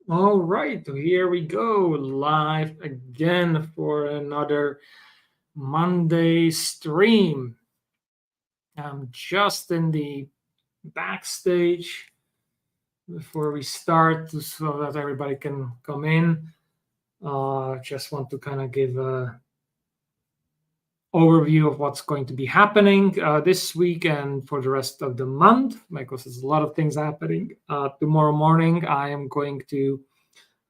All right, here we go, live again for another Monday stream. I'm just in the backstage before we start so that everybody can come in. Just want to kind of give a overview of what's going to be happening this week and for the rest of the month, because there's a lot of things happening. Tomorrow morning, I am going to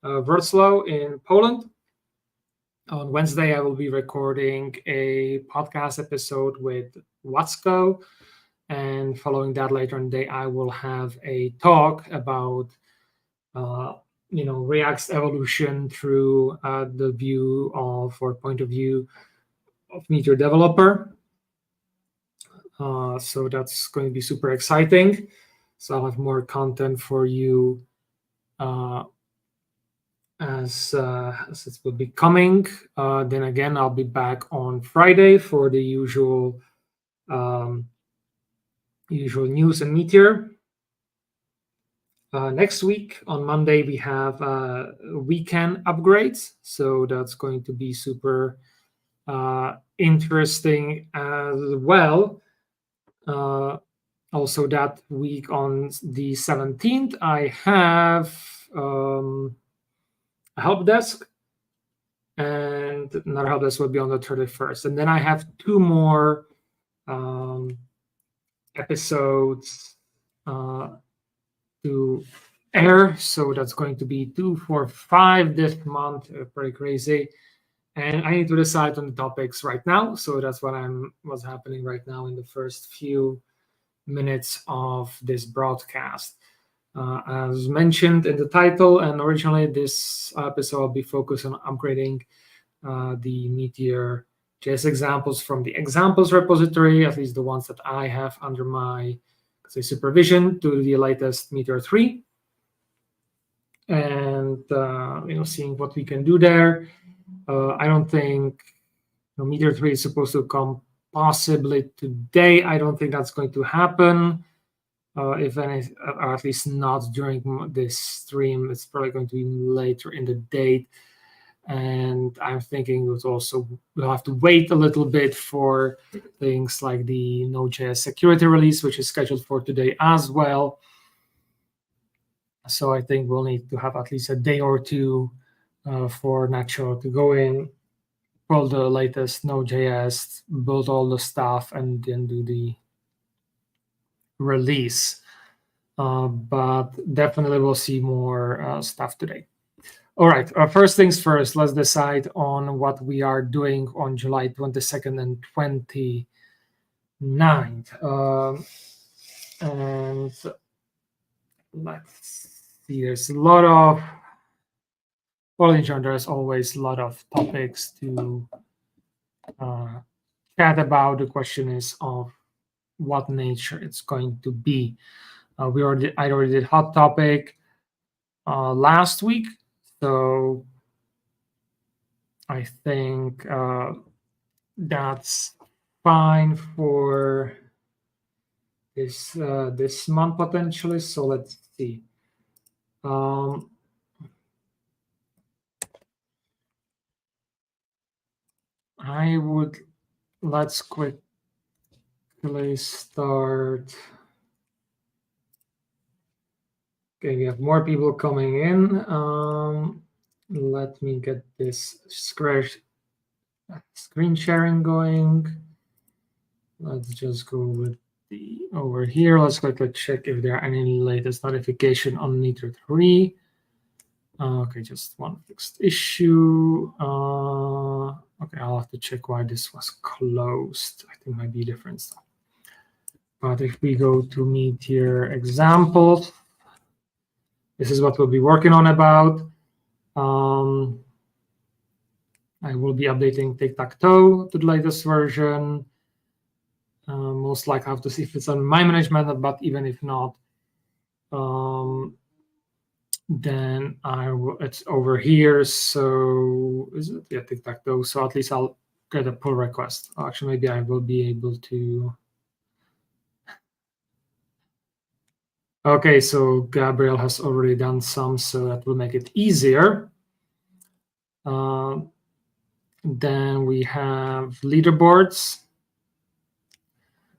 Wrocław in Poland. On Wednesday, I will be recording a podcast episode with Watzko. And following that, later in the day, I will have a talk about, React's evolution through the view of or point of view of Meteor developer. So that's going to be super exciting. So I'll have more content for you as it will be coming. Then again, I'll be back on Friday for the usual news and Meteor. Next week on Monday we have weekend upgrades, so that's going to be super interesting as well. Also that week on the 17th, I have a help desk, and another help desk will be on the 31st. And then I have two more episodes to air. So that's going to be 2, 4, 5 this month. Pretty crazy. And I need to decide on the topics right now. So that's what's happening right now in the first few minutes of this broadcast. As mentioned in the title, and originally this episode will be focused on upgrading the Meteor JS examples from the examples repository, at least the ones that I have under my supervision, to the latest Meteor 3, and seeing what we can do there. I don't think Meteor 3 is supposed to come possibly today. I don't think that's going to happen. If any, or at least not during this stream. It's probably going to be later in the date. And I'm thinking we'll have to wait a little bit for things like the Node.js security release, which is scheduled for today as well. So I think we'll need to have at least a day or two for Nacho to go in, pull the latest Node.js, build all the stuff, and then do the release. But definitely we'll see more stuff today. All right, first things first, let's decide on what we are doing on July 22nd and 29th. And let's see, there's a lot of, well, in general, there's always a lot of topics to chat about. The question is of what nature it's going to be. I already did hot topic last week. So I think that's fine for this month potentially. So let's see. Let's quickly start. Okay, we have more people coming in. Let me get this screen sharing going. Let's just go with over here. Let's quickly check if there are any latest notification on Meteor 3. Okay, just one fixed issue. Okay, I'll have to check why this was closed. I think it might be different stuff. But if we go to Meteor examples, this is what we'll be working on about. I will be updating tic-tac-toe to the latest version. Most likely I have to see if it's on my management, but even if not, then it's over here. So is it? Yeah, tic-tac-toe. So at least I'll get a pull request. Actually, maybe I will be able to. Okay, so Gabriel has already done some, so that will make it easier. Then we have leaderboards.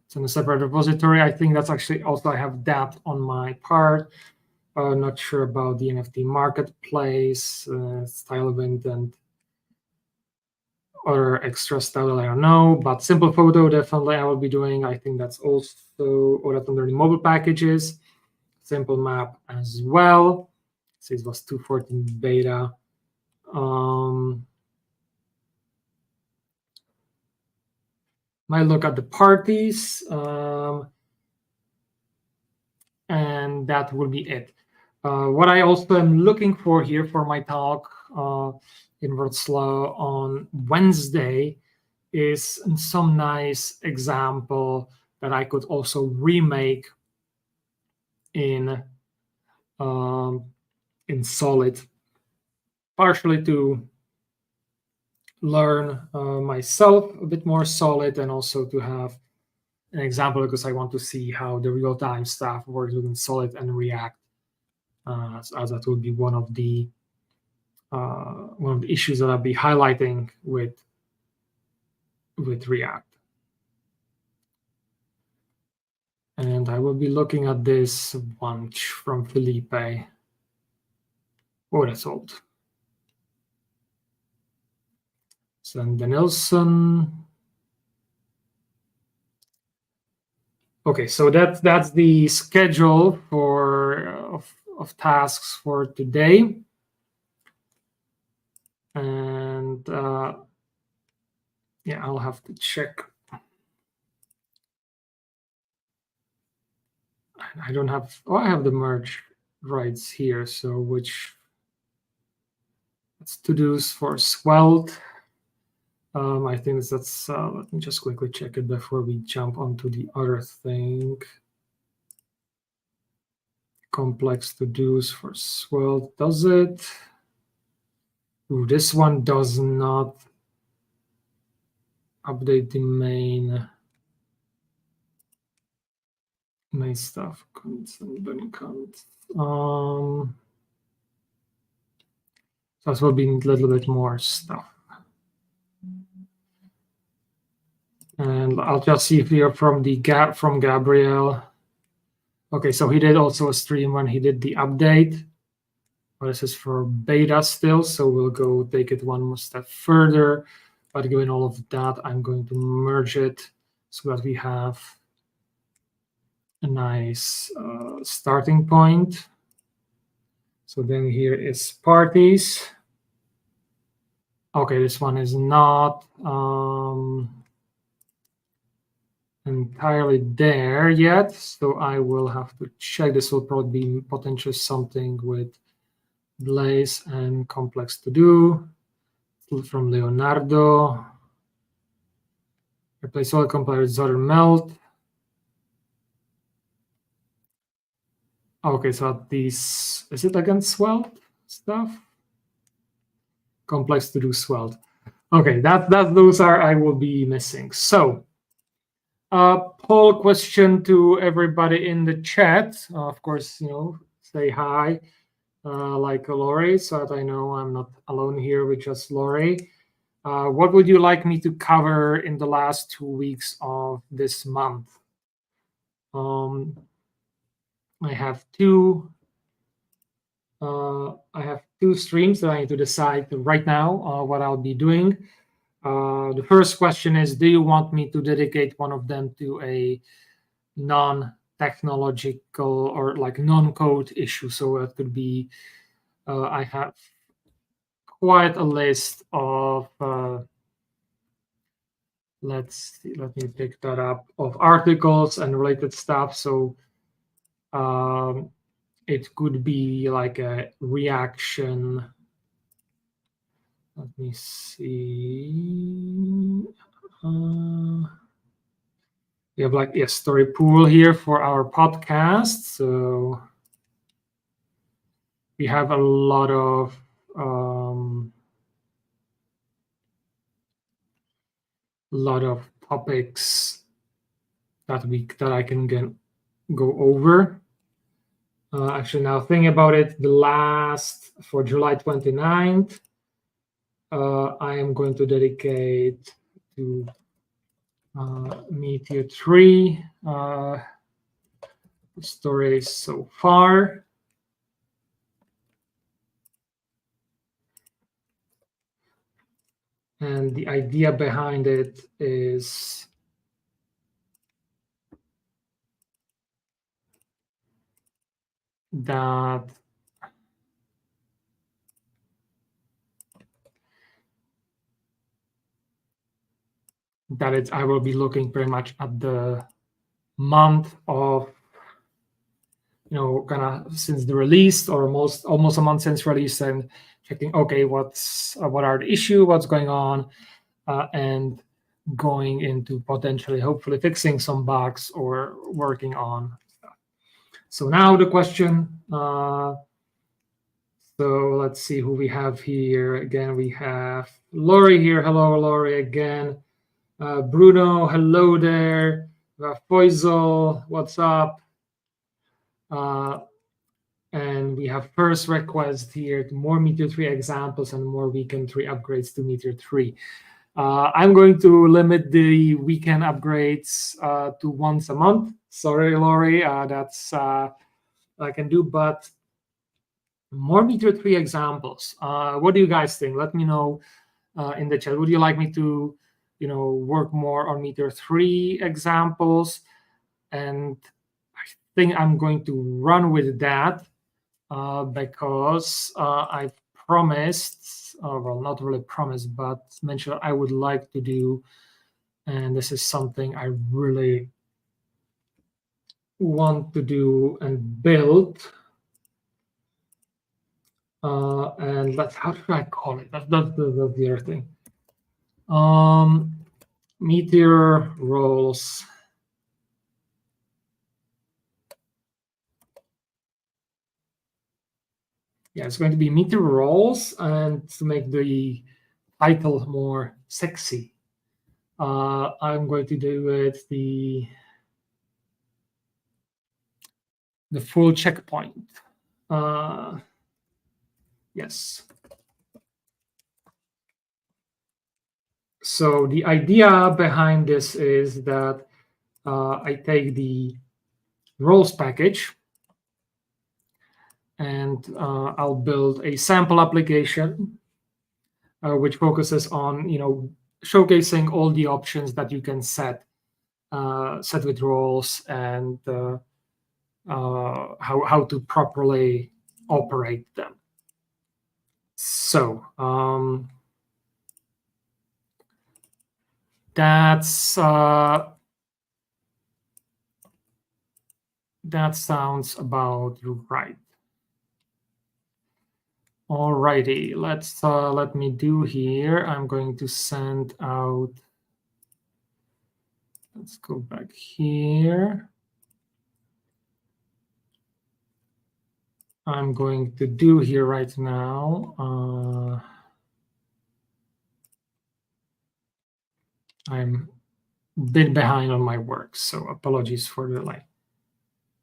It's in a separate repository. I think that's actually also, I have that on my part. Not sure about the NFT marketplace, style event, and other extra stuff that I don't know. But simple photo, definitely I will be doing. I think that's also, or that's under the mobile packages. Simple map as well. So it was 2.14 beta. Might look at the parties, and that will be it. What I also am looking for here for my talk in Wrocław on Wednesday is some nice example that I could also remake in Solid, partially to learn myself a bit more Solid, and also to have an example because I want to see how the real-time stuff works within Solid and React, as that would be one of the issues that I'll be highlighting with React. And I will be looking at this one from Felipe. Oh, that's old. Send Nelson. Okay, so that's the schedule of tasks for today. And yeah, I'll have to check. I don't have, oh, I have the merge rights here. So which, that's to-dos for Svelte. I think that's, let me just quickly check it before we jump onto the other thing. Complex to-dos for Svelte, does it? Ooh, this one does not update the main stuff. So that will be a little bit more stuff. And I'll just see here from Gabriel. Okay, so he did also a stream when he did the update. Well, this is for beta still, so we'll go take it one more step further. But given all of that, I'm going to merge it so that we have a nice starting point. So then here is parties. Okay, this one is not entirely there yet, so I will have to check. This will probably be potentially something with Blaze and Complex to do from Leonardo. Replace all compiler with Zotter Melt. Okay, so these, is it against Svelte stuff? Complex to do Svelte. Okay, that those are I will be missing. So poll question to everybody in the chat. Of course, say hi, like Lori, so that I know I'm not alone here with just Lori. What would you like me to cover in the last 2 weeks of this month? I have two streams that I need to decide right now what I'll be doing. The first question is, do you want me to dedicate one of them to a non-technological or like non-code issue? So it could be, I have quite a list of, let's see, let me pick that up, of articles and related stuff. So it could be like a reaction. Let me see. We have like a story pool here for our podcast. So we have a lot of topics that I can go over. Actually, now thinking about it, the last for July 29th, I am going to dedicate to Meteor 3 stories so far. And the idea behind it is that I will be looking pretty much at the month of, kind of since the release, or almost a month since release, and checking, okay, what are the issue, what's going on, and going into potentially, hopefully, fixing some bugs or working on stuff. So now the question. So let's see who we have here. Again, we have Laurie here. Hello, Laurie, again. Bruno, hello there. Faisal, what's up? And we have first request here, more Meteor 3 examples and more Weekend 3 upgrades to Meteor 3. I'm going to limit the weekend upgrades to once a month. Sorry, Laurie, that's I can do, but more Meteor 3 examples. What do you guys think? Let me know in the chat. Would you like me to, work more on Meteor 3 examples? And I think I'm going to run with that because I've promised, well, not really promised, but mentioned I would like to do, and this is something I really want to do and build. And how should I call it? That's the other thing. Meteor roles. Yeah, it's going to be Meteor roles, and to make the title more sexy, I'm going to do it the full checkpoint. Yes. So the idea behind this is that I take the roles package and I'll build a sample application which focuses on, showcasing all the options that you can set with roles, and how to properly operate them. So that sounds about right. Alrighty, let me do here. I'm going to send out. Let's go back here. I'm going to do here right now. I'm a bit behind on my work, so apologies for the delay.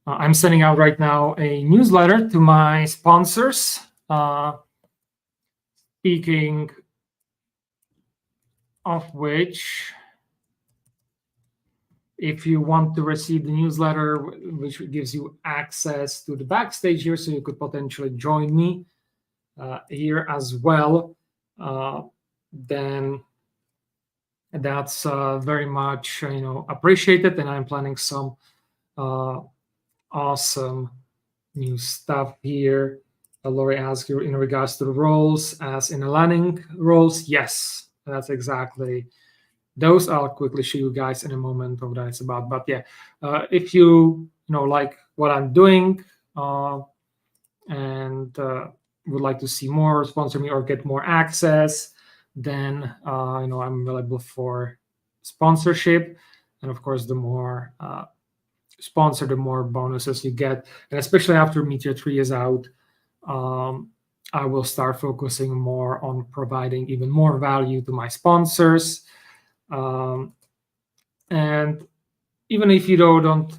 I'm sending out right now a newsletter to my sponsors, speaking of which, if you want to receive the newsletter, which gives you access to the backstage here, so you could potentially join me here as well, then that's very much appreciated. And I'm planning some awesome new stuff here. Laurie asked you in regards to the roles, as in the landing roles. Yes, that's exactly those. I'll quickly show you guys in a moment of what it's about. But yeah, if you like what I'm doing and would like to see more, sponsor me, or get more access, then I'm available for sponsorship. And of course, the more sponsor, the more bonuses you get. And especially after Meteor 3 is out, I will start focusing more on providing even more value to my sponsors. And even if you don't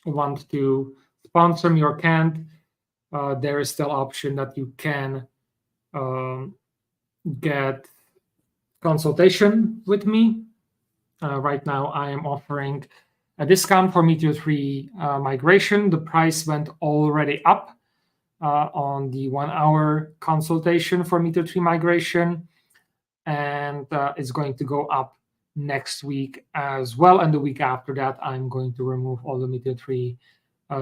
want to sponsor me or can't, there is still option that you can get consultation with me. Right now, I am offering a discount for Meteor 3 migration. The price went already up on the 1 hour consultation for Meteor 3 migration, and it's going to go up next week as well. And the week after that, I'm going to remove all the Meteor 3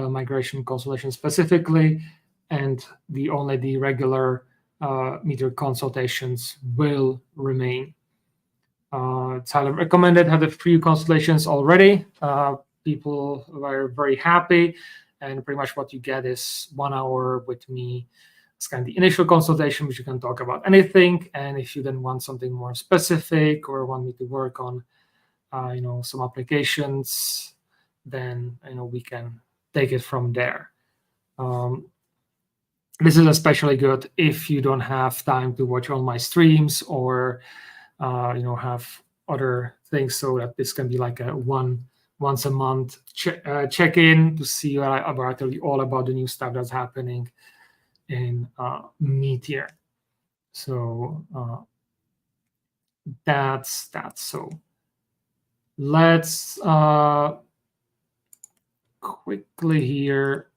migration consultation specifically, and only the regular Meteor consultations will remain. It's highly recommended. Had a few consultations already. People were very happy, and pretty much what you get is 1 hour with me. It's kind of the initial consultation, which you can talk about anything. And if you then want something more specific or want me to work on, some applications, then we can take it from there. This is especially good if you don't have time to watch all my streams or have other things, so that this can be like a once a month check-in to see about all about the new stuff that's happening in Meteor. So that's that. So let's quickly here.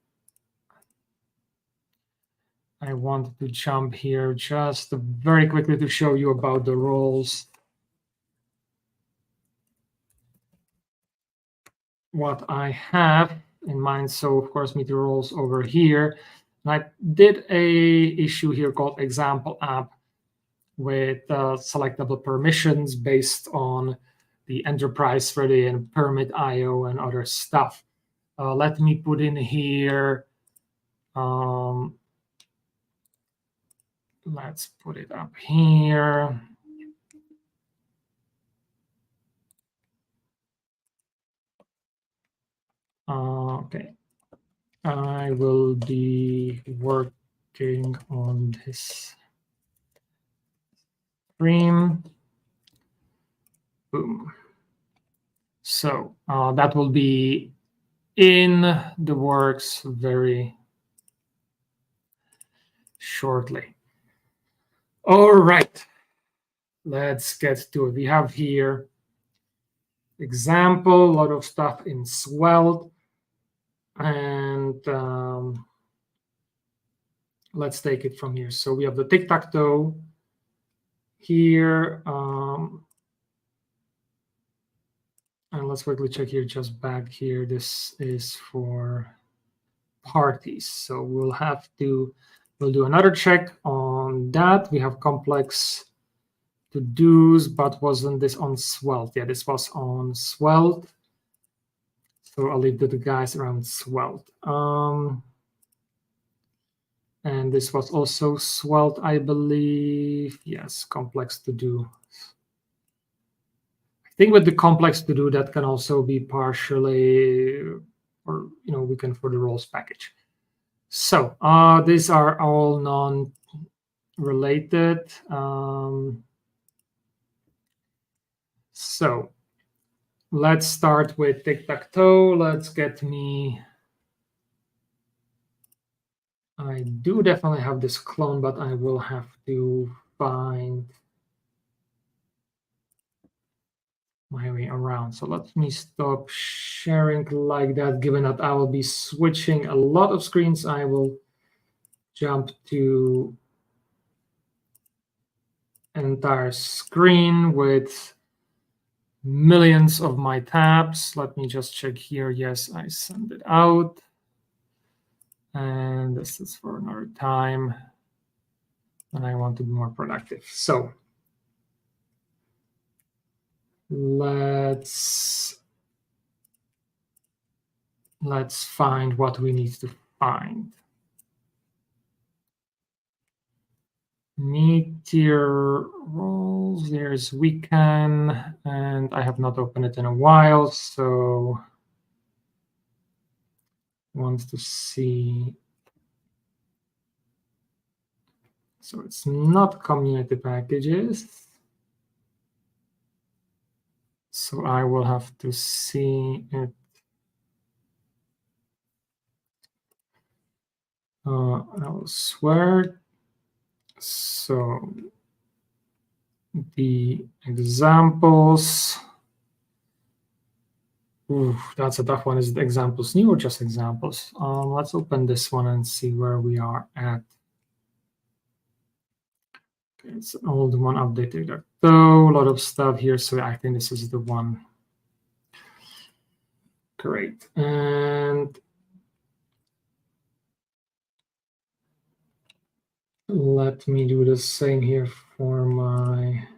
I wanted to jump here just very quickly to show you about the roles. What I have in mind. So of course, Meteor roles over here. And I did a issue here called example app with selectable permissions based on the enterprise ready and permit IO and other stuff. Let me put in here. Let's put it up here. Okay. I will be working on this stream. Boom. So that will be in the works very shortly. All right, let's get to it. We have here example, a lot of stuff in Svelte, and let's take it from here. So we have the tic-tac-toe here, and let's quickly check here, just back here. This is for parties, so we'll do another check on that. We have complex to-dos, but wasn't this on Svelte? Yeah, this was on Svelte. So I'll leave the guys around Svelte. And this was also Svelte, I believe. Yes, complex to-do. I think with the complex to-do, that can also be partially, or we can for the roles package. So these are all non-related. So let's start with tic-tac-toe. Let's get me. I do definitely have this clone, but I will have to find my way around. So let me stop sharing like that. Given that I will be switching a lot of screens, I will jump to entire screen with millions of my tabs. Let me just check here. Yes, I sent it out. And this is for another time. And I want to be more productive. So let's find what we need to find. Meteor roles, there's weekend, and I have not opened it in a while, so want to see. So it's not community packages. So I will have to see it elsewhere. So the examples. Ooh, that's a tough one. Is it examples new or just examples? Let's open this one and see where we are at. Okay, it's an old one, updated. So a lot of stuff here. So I think this is the one. Great. And let me do the same here for my.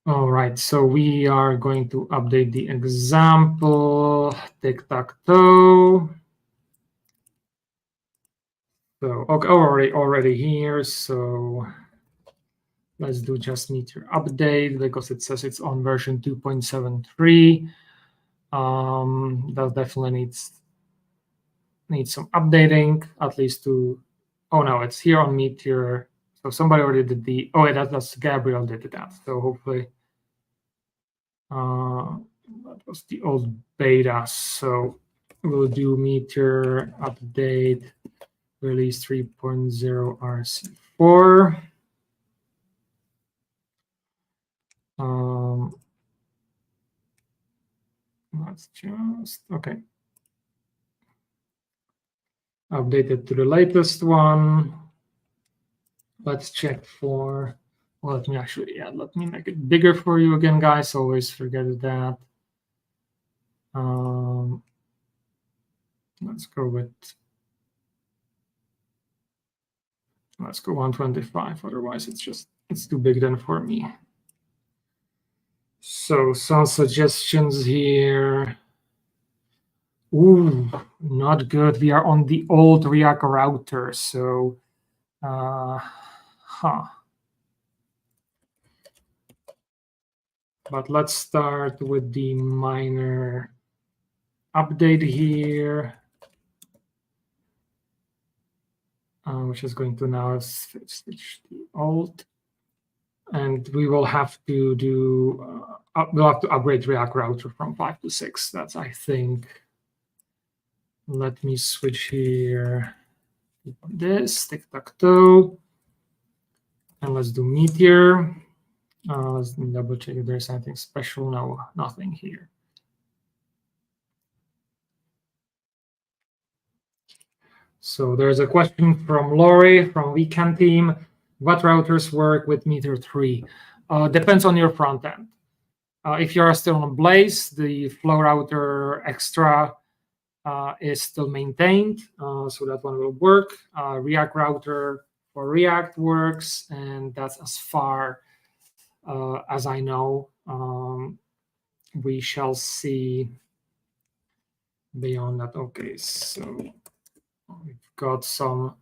All right, so we are going to update the example tic-tac-toe. So okay, already here. So let's do just Meteor update because it says it's on version 2.73. That definitely needs some updating, at least to. Oh no, it's here on Meteor. So somebody already did the. Oh, yeah, that's Gabriel did that. So hopefully. That was the old beta. So we'll do Meteor update release 3.0 RC4. Let's just, okay. Update it to the latest one. Let's check for, well, let me actually, yeah, let me make it bigger for you again, guys. Always forget that. Let's go 125. Otherwise, it's too big then for me. So some suggestions here. Ooh, not good. We are on the old React router. So, But let's start with the minor update here, which is going to now switch the alt. And we will have to do, we'll have to upgrade React router from 5 to 6. That's, I think, let me switch here. This, tic-tac-toe. And let's do Meteor. Let's double check if there's anything special. No, nothing here. So there's a question from Lori from Weekend Team. What routers work with Meteor 3? Depends on your front end. If you're still on Blaze, the Flow Router Extra is still maintained, so that one will work. React Router for React works, and that's as far as I know. We shall see beyond that. Okay, so we've got some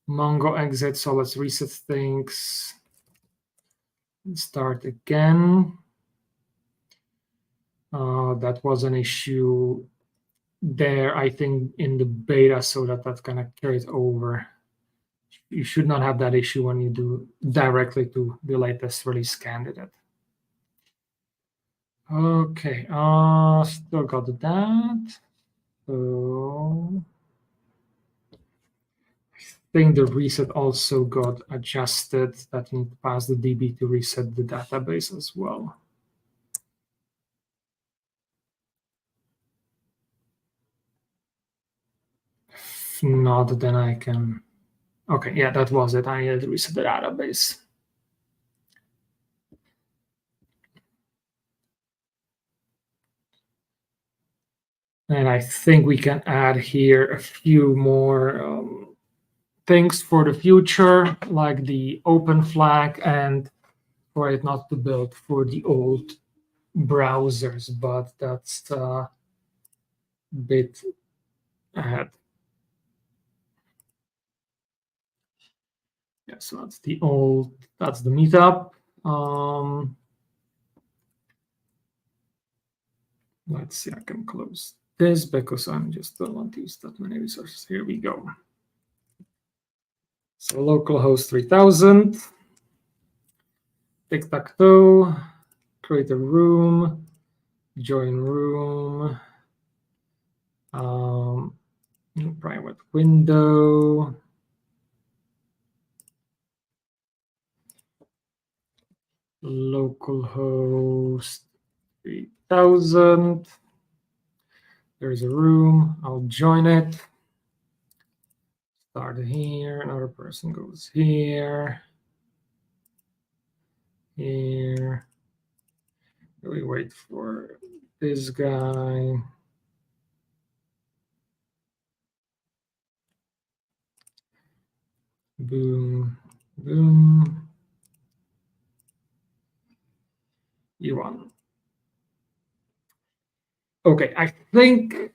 Mongo exit, so let's reset things and start again. That was an issue there, I think, in the beta, so that kind of carries over. You should not have that issue when you do directly to the latest release candidate. Okay, still got that. So I think the reset also got adjusted. That you need to pass the DB to reset the database as well. If not, then I can. Okay, yeah, that was it. I had to reset the database. And I think we can add here a few more things for the future, like the open flag and for it not to build for the old browsers, but that's a bit ahead. Yeah, so that's the meetup. Let's see, I can close this because I just don't want to use that many resources. Here we go. So localhost 3000, tic-tac-toe, create a room. join room, private window, localhost 3000. There's a room. I'll join it. Start here. Another person goes here. Here. We wait for this guy. Boom. Boom. E1. Okay, I think,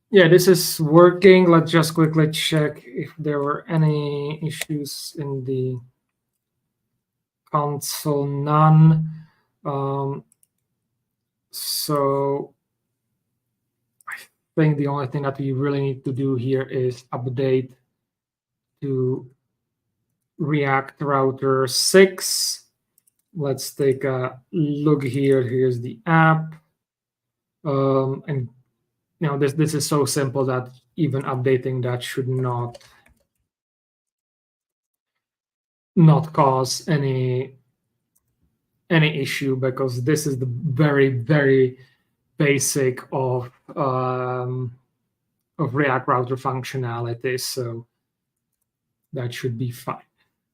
yeah, this is working. Let's just quickly check if there were any issues in the console. None. So I think the only thing that we really need to do here is update to React Router 6. Let's take a look here. Here's the app. And this is so simple that even updating that should not cause any issue, because this is the very, very basic of React Router functionality. So that should be fine.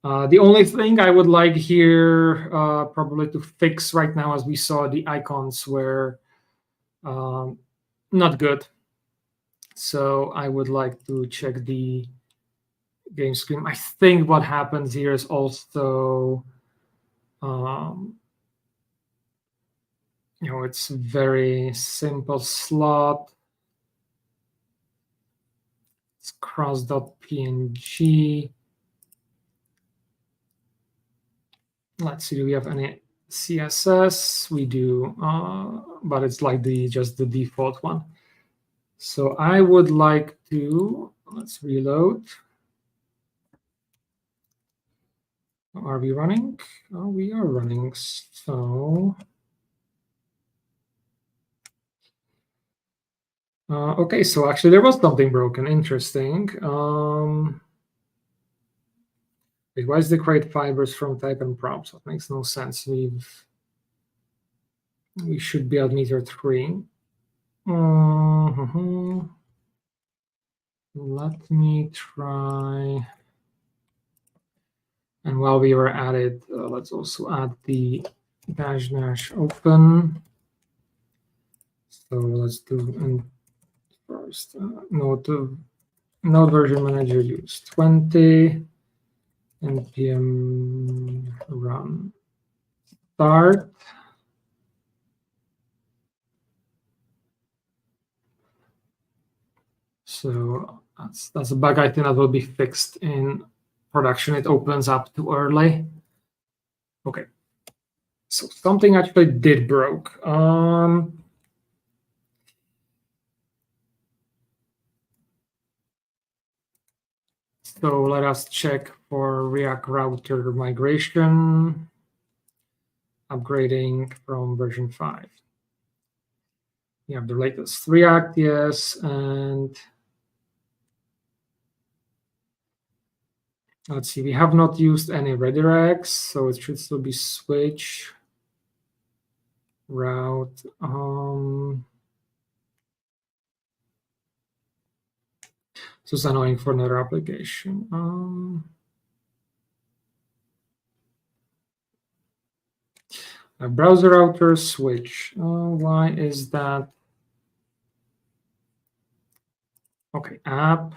The only thing I would like here probably to fix right now, as we saw, the icons were not good. So I would like to check the game screen. I think what happens here is also, it's very simple slot. It's cross.png. Let's see, do we have any CSS? We do, but it's like just the default one. So I would like to, let's reload. Are we running? Oh, we are running. So, okay, so actually there was something broken. Interesting. Wait, why is the create fibers from type and props? That makes no sense. We should be at Meteor 3. Let me try. And while we were at it, let's also add the dash open. So let's do first node version manager use 20 npm run start. So that's a bug I think that will be fixed in production. It opens up too early. Okay. So something actually did broke. So let us check for React Router migration, upgrading from version 5. We have the latest React, yes, and let's see, we have not used any redirects, so it should still be switch route. So it's annoying for another application. A browser router switch. Why is that? Okay, app.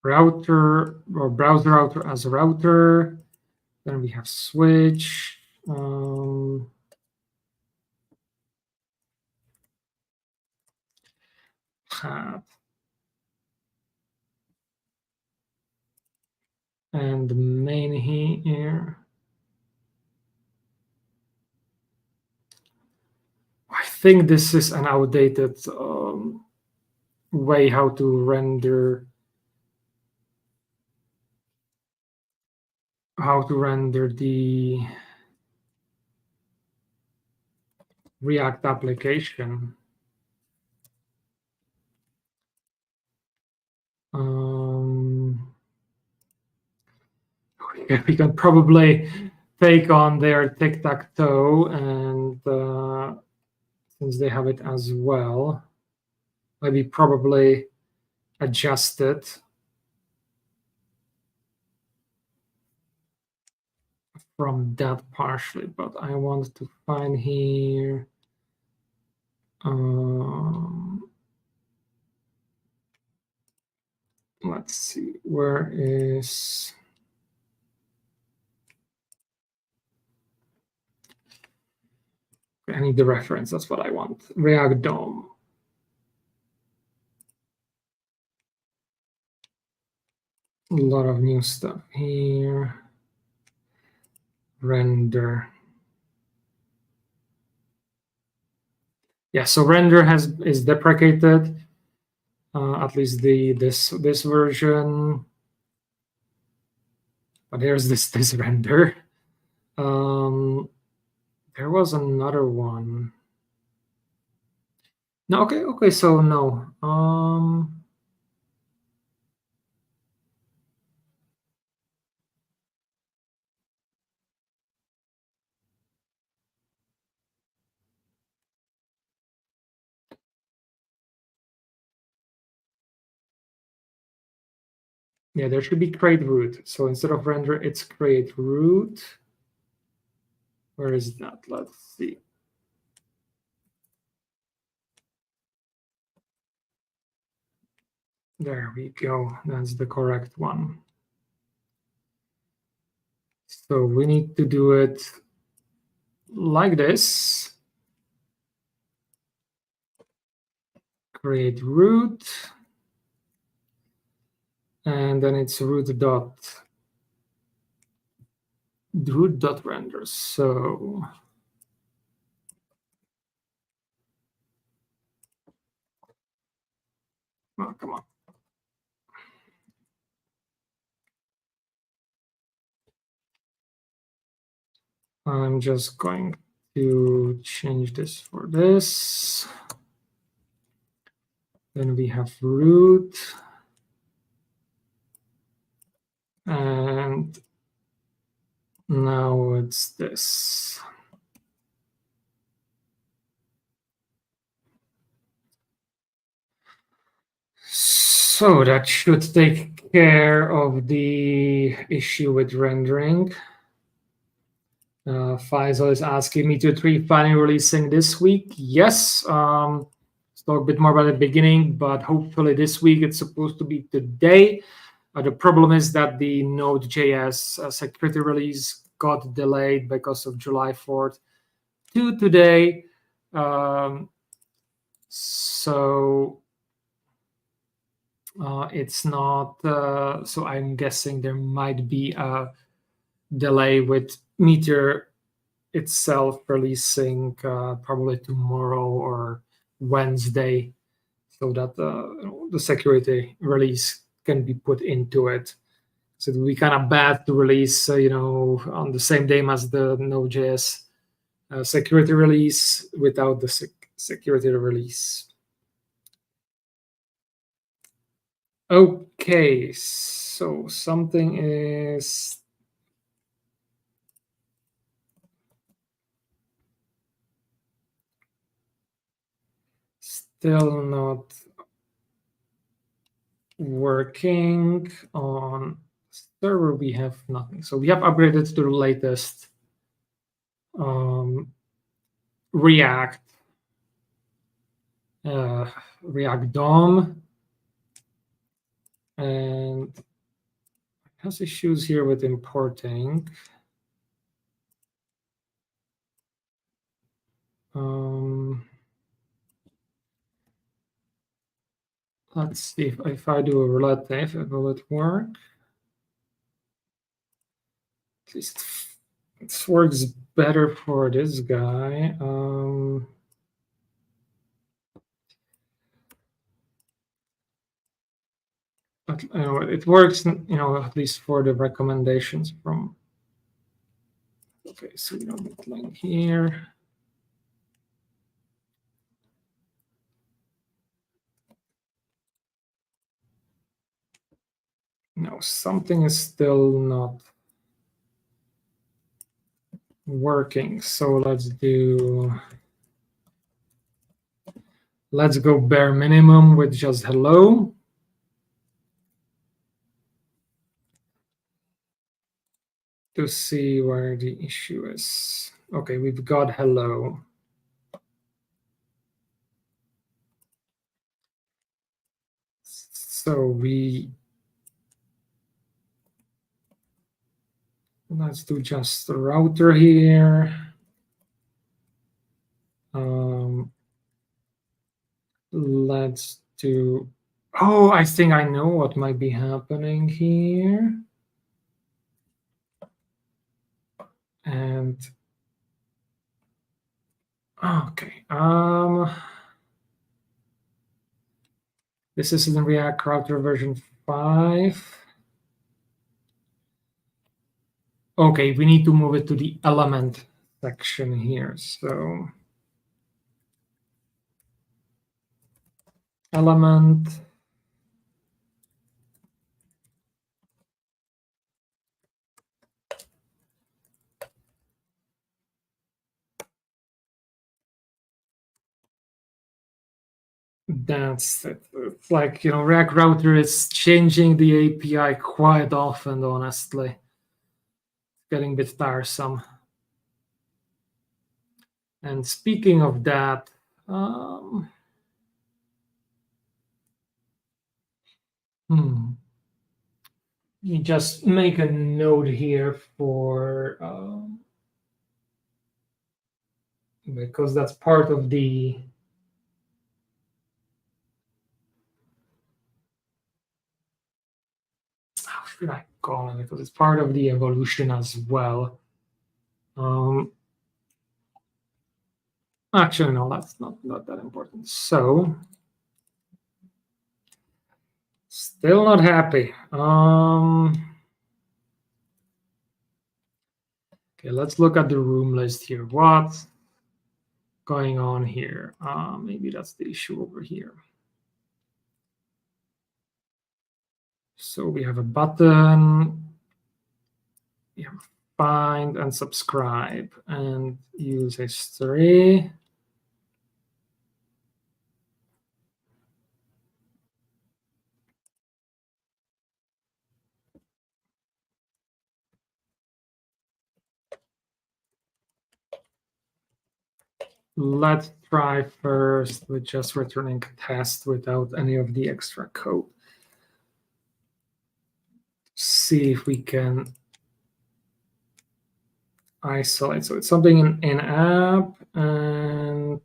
Router or browser router as a router. Then we have switch. Path. And the main here. I think this is an outdated way how to render how to render the React application. We can probably take on their tic-tac-toe, and since they have it as well, maybe probably adjust it from that partially. But I want to find here. Let's see, where is I need the reference. That's what I want. React DOM. A lot of new stuff here. Render. Yeah, so render is deprecated. At least this version. But here's this render. There was another one. No, okay. So no. Yeah, there should be create root. So instead of render, it's create root. Where is that? Let's see. There we go. That's the correct one. So we need to do it like this. Create root. And then it's root.render. So oh, come on. I'm just going to change this for this. Then we have root. And now it's this. So that should take care of the issue with rendering. Faisal is asking me to Meteor finally releasing this week. Yes. Let's talk a bit more about the beginning, but hopefully this week. It's supposed to be today. The problem is that the Node.js security release got delayed because of July 4th to today. So it's not. So I'm guessing there might be a delay with Meteor itself releasing probably tomorrow or Wednesday, so that the security release can be put into it. So it would be kind of bad to release, on the same day as the Node.js security release without the security release. Okay, so something is still not working on server. We have nothing. So we have upgraded to the latest React DOM, and it has issues here with importing. Let's see if I do a relative, will it work? At least it works better for this guy. But it works, at least for the recommendations from Okay, so we don't need link here. No, something is still not working. So let's go bare minimum with just hello. To see where the issue is. Okay, we've got hello. So let's do just the router here. Let's do, oh, I think I know what might be happening here. And okay, this is in React Router version 5. Okay, we need to move it to the element section here. So element. That's it. It's like, React Router is changing the API quite often, honestly. It's getting a bit tiresome. And speaking of that, you just make a note here for because that's part of the how should I call it? Because it's part of the evolution as well. Actually, no, that's not that important. So still not happy. Okay, let's look at the room list here. What's going on here? Maybe that's the issue over here. So we have a button. We have find and subscribe and use history. Let's try first with just returning a test without any of the extra code. See if we can isolate. So it's something in app and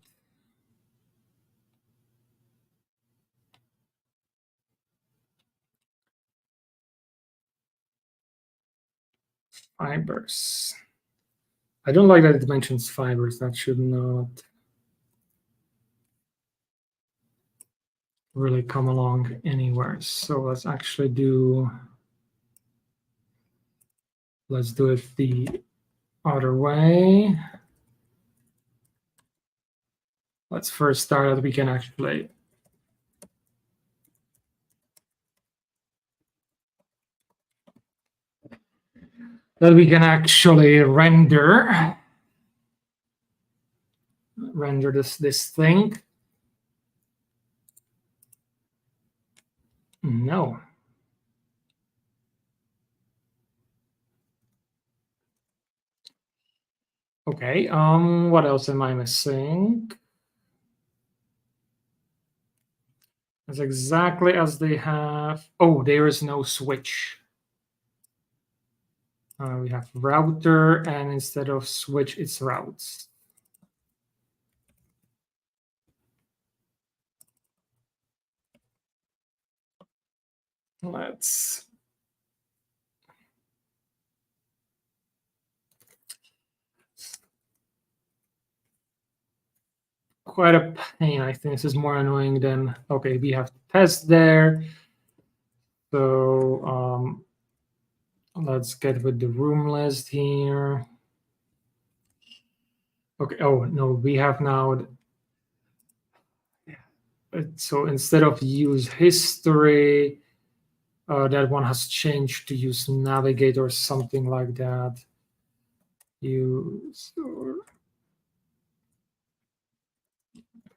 fibers. I don't like that it mentions fibers. That should not really come along anywhere. So let's actually let's do it the other way. Let's first start that we can actually render this thing. No. Okay, what else am I missing? It's exactly as they have. Oh, there is no switch. We have router, and instead of switch, it's routes. Let's quite a pain. I think this is more annoying than okay. We have test there, so let's get with the room list here. Okay. Oh no, we have now. So instead of use history, that one has changed to use navigate or something like that. Use or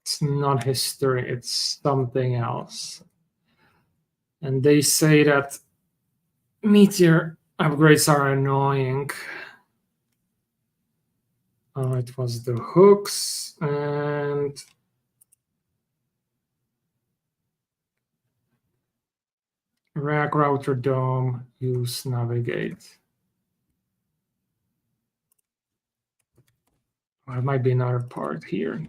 it's not history, it's something else. And they say that Meteor upgrades are annoying. It was the hooks and rack router DOM, use navigate. Well, it might be another part here.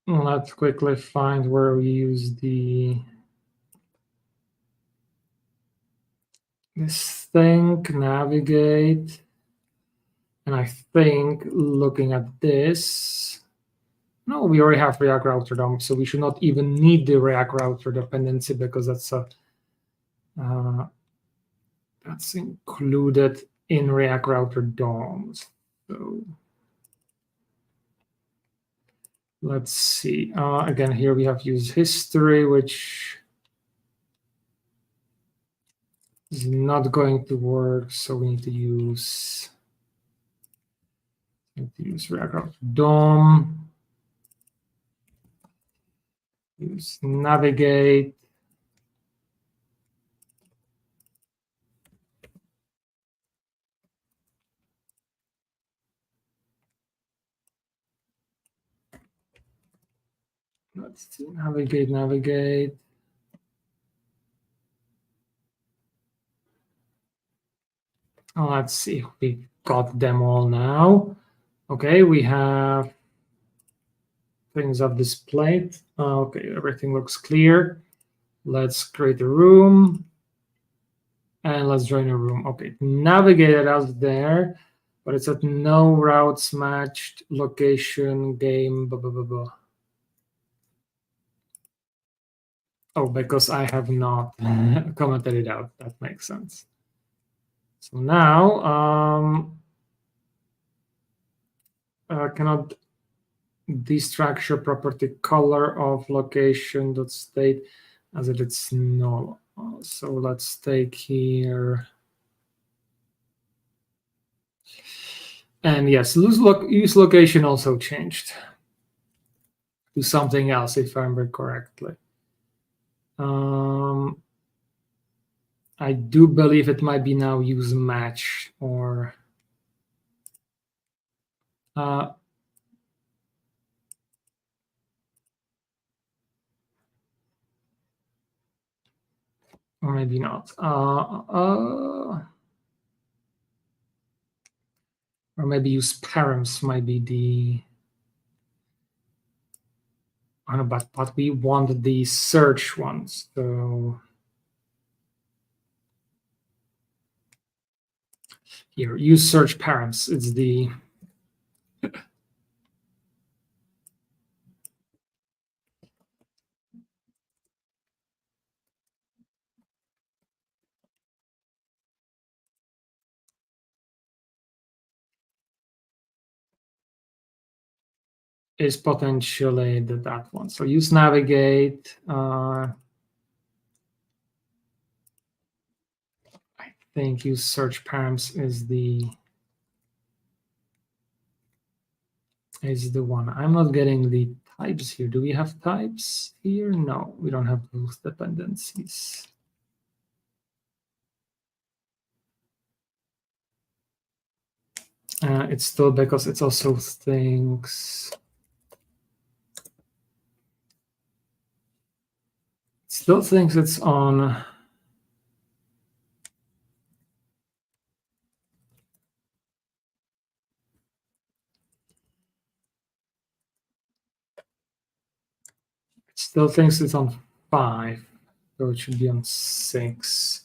Let's quickly find where we use this thing, navigate. And I think looking at this, no, we already have React Router DOM, so we should not even need the React Router dependency because that's included in React Router DOMs. So let's see. Again, here we have use history, which is not going to work. So we need to use React Router DOM. Use navigate. Let's see, navigate. Let's see, we got them all now. Okay, we have things up displayed. Okay, everything looks clear. Let's create a room and let's join a room. Okay, navigated us there, but it's at no routes matched, location, game, blah, blah, blah, blah. Oh, because I have not commented it out. That makes sense. So now cannot destructure property color of location dot state as it is null. So let's take here. And yes, use location also changed to something else, if I remember correctly. I do believe it might be now use match or or maybe not. Or maybe use params might be the. I don't know, but we want the search ones. So here, use search params. It's the is potentially that one. So use navigate. I think use search params is the one. I'm not getting the types here. Do we have types here? No, we don't have those dependencies. It's still because it's also things. It still thinks it's on. It still thinks it's on 5, so it should be on 6.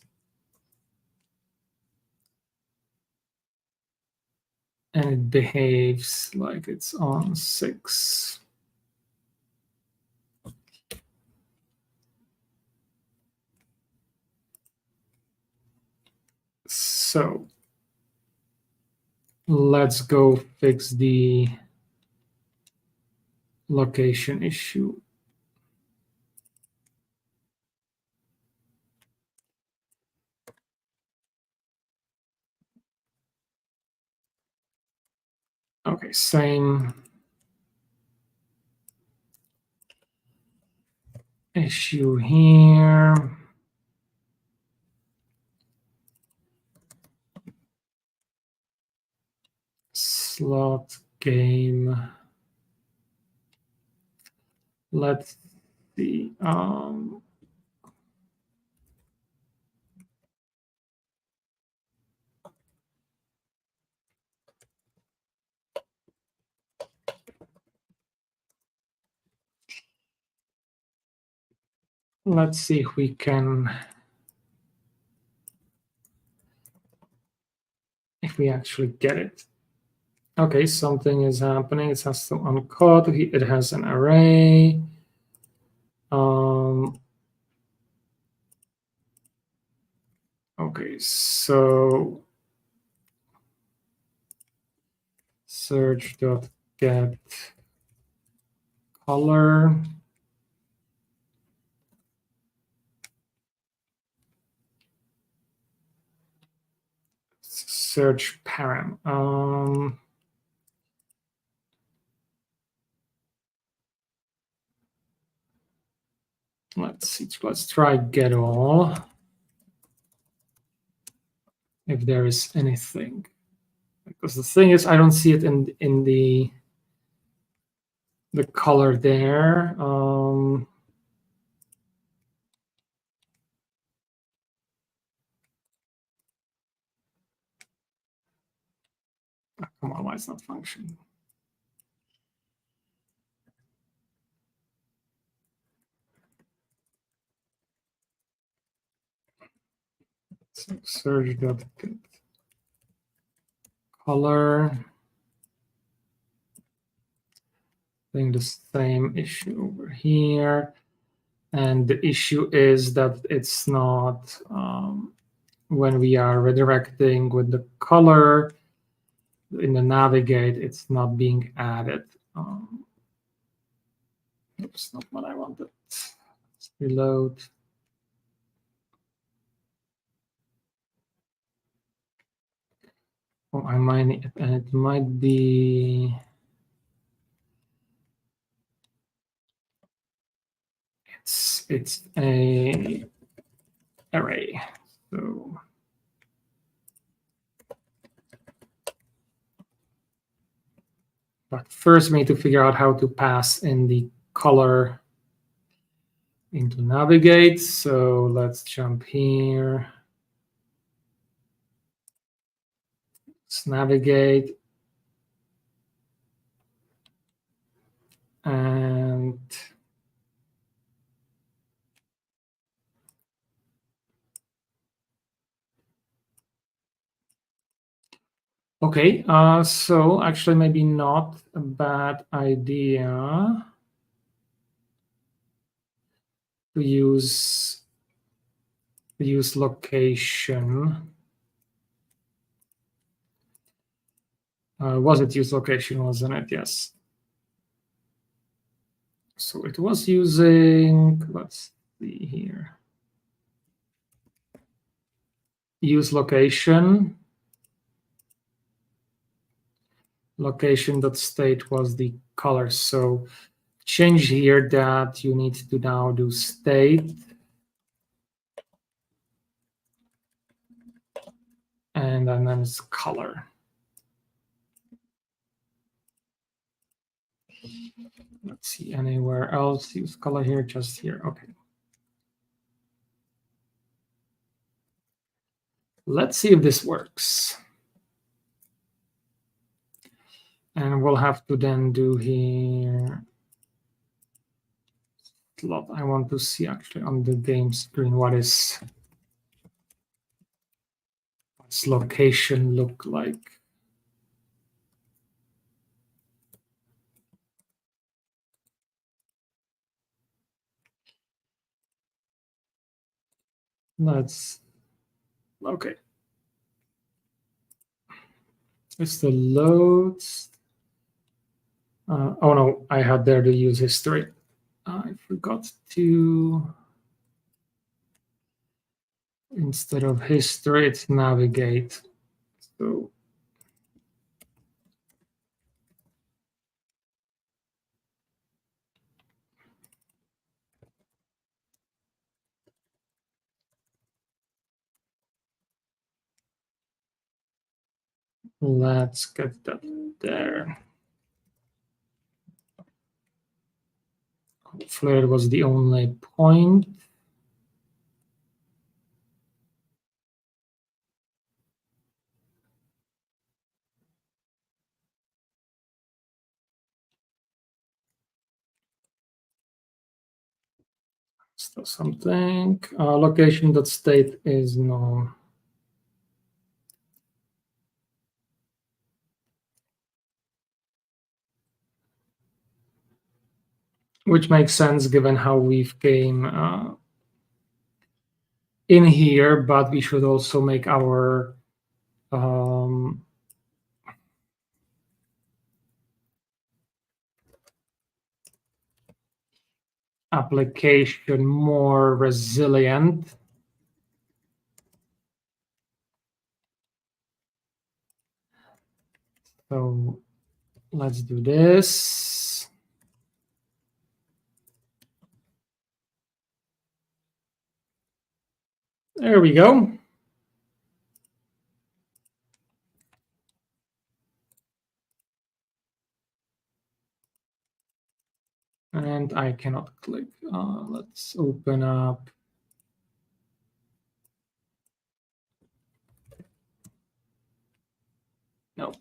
And it behaves like it's on 6. so let's go fix the location issue. Okay, same issue here. Slot game. Let's see. Let's see if we can, if we actually get it. Okay, something is happening. It has some uncode. It has an array. Okay, so search.get color. Search param. Let's see. Let's try get all. If there is anything, because the thing is, I don't see it in the color there. Come on, why it's not functioning? So search.get color. Doing the same issue over here. And the issue is that it's not, when we are redirecting with the color in the navigate, it's not being added. Oops, not what I wanted. Let's reload. Oh, I might, and it might be. It's a array. So but first we need to figure out how to pass in the color into navigate. So let's jump here. Let's navigate. And okay, so actually maybe not a bad idea to use location. Was it use location, wasn't it? Yes. So it was using, let's see here. Use location. Location.state was the color. So change here that you need to now do state. And then it's color. Let's see anywhere else use color here, just here. Okay. Let's see if this works. And we'll have to then do here. I want to see actually on the game screen what's location look like. Let's, okay. It still loads. Oh no, I had there to use history. I forgot to, instead of history, it's navigate. So let's get that there. Hopefully it was the only point. Still something. Location.state is no. Which makes sense given how we've came in here, but we should also make our application more resilient. So let's do this. There we go. And I cannot click. Let's open up. Nope,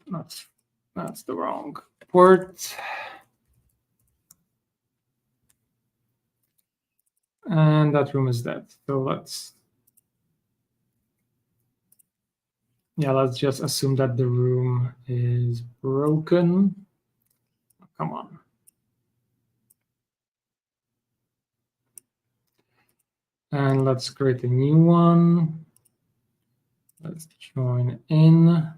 that's the wrong port. And that room is dead. So let's just assume that the room is broken. Come on. And let's create a new one. Let's join in.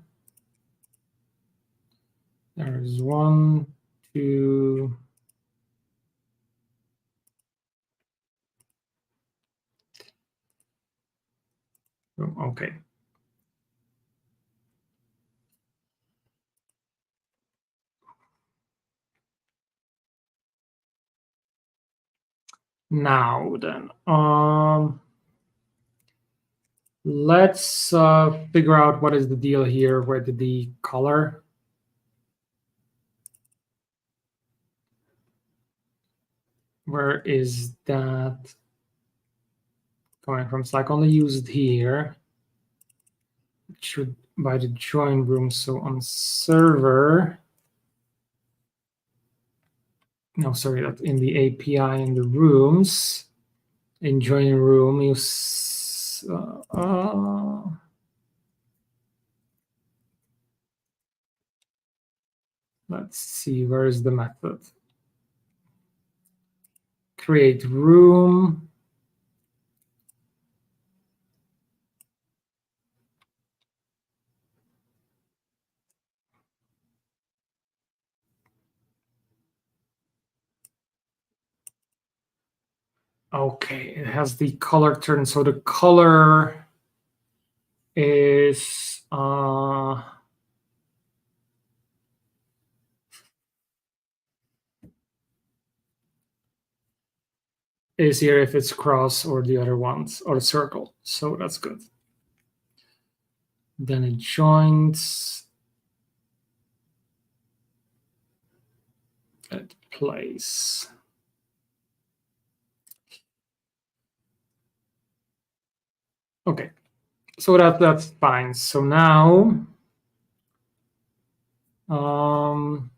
There's 1, 2. Okay. Now then, let's figure out what is the deal here with the color. Where is that coming from? It's like only used here. It should by the join room. So on server, no, sorry, that in the API in the rooms, in join room, you let's see, where is the method? Create room. Okay, it has the color turn. So the color is here if it's cross or the other ones or circle. So that's good. Then it joins at place. Okay, so that's fine. So now the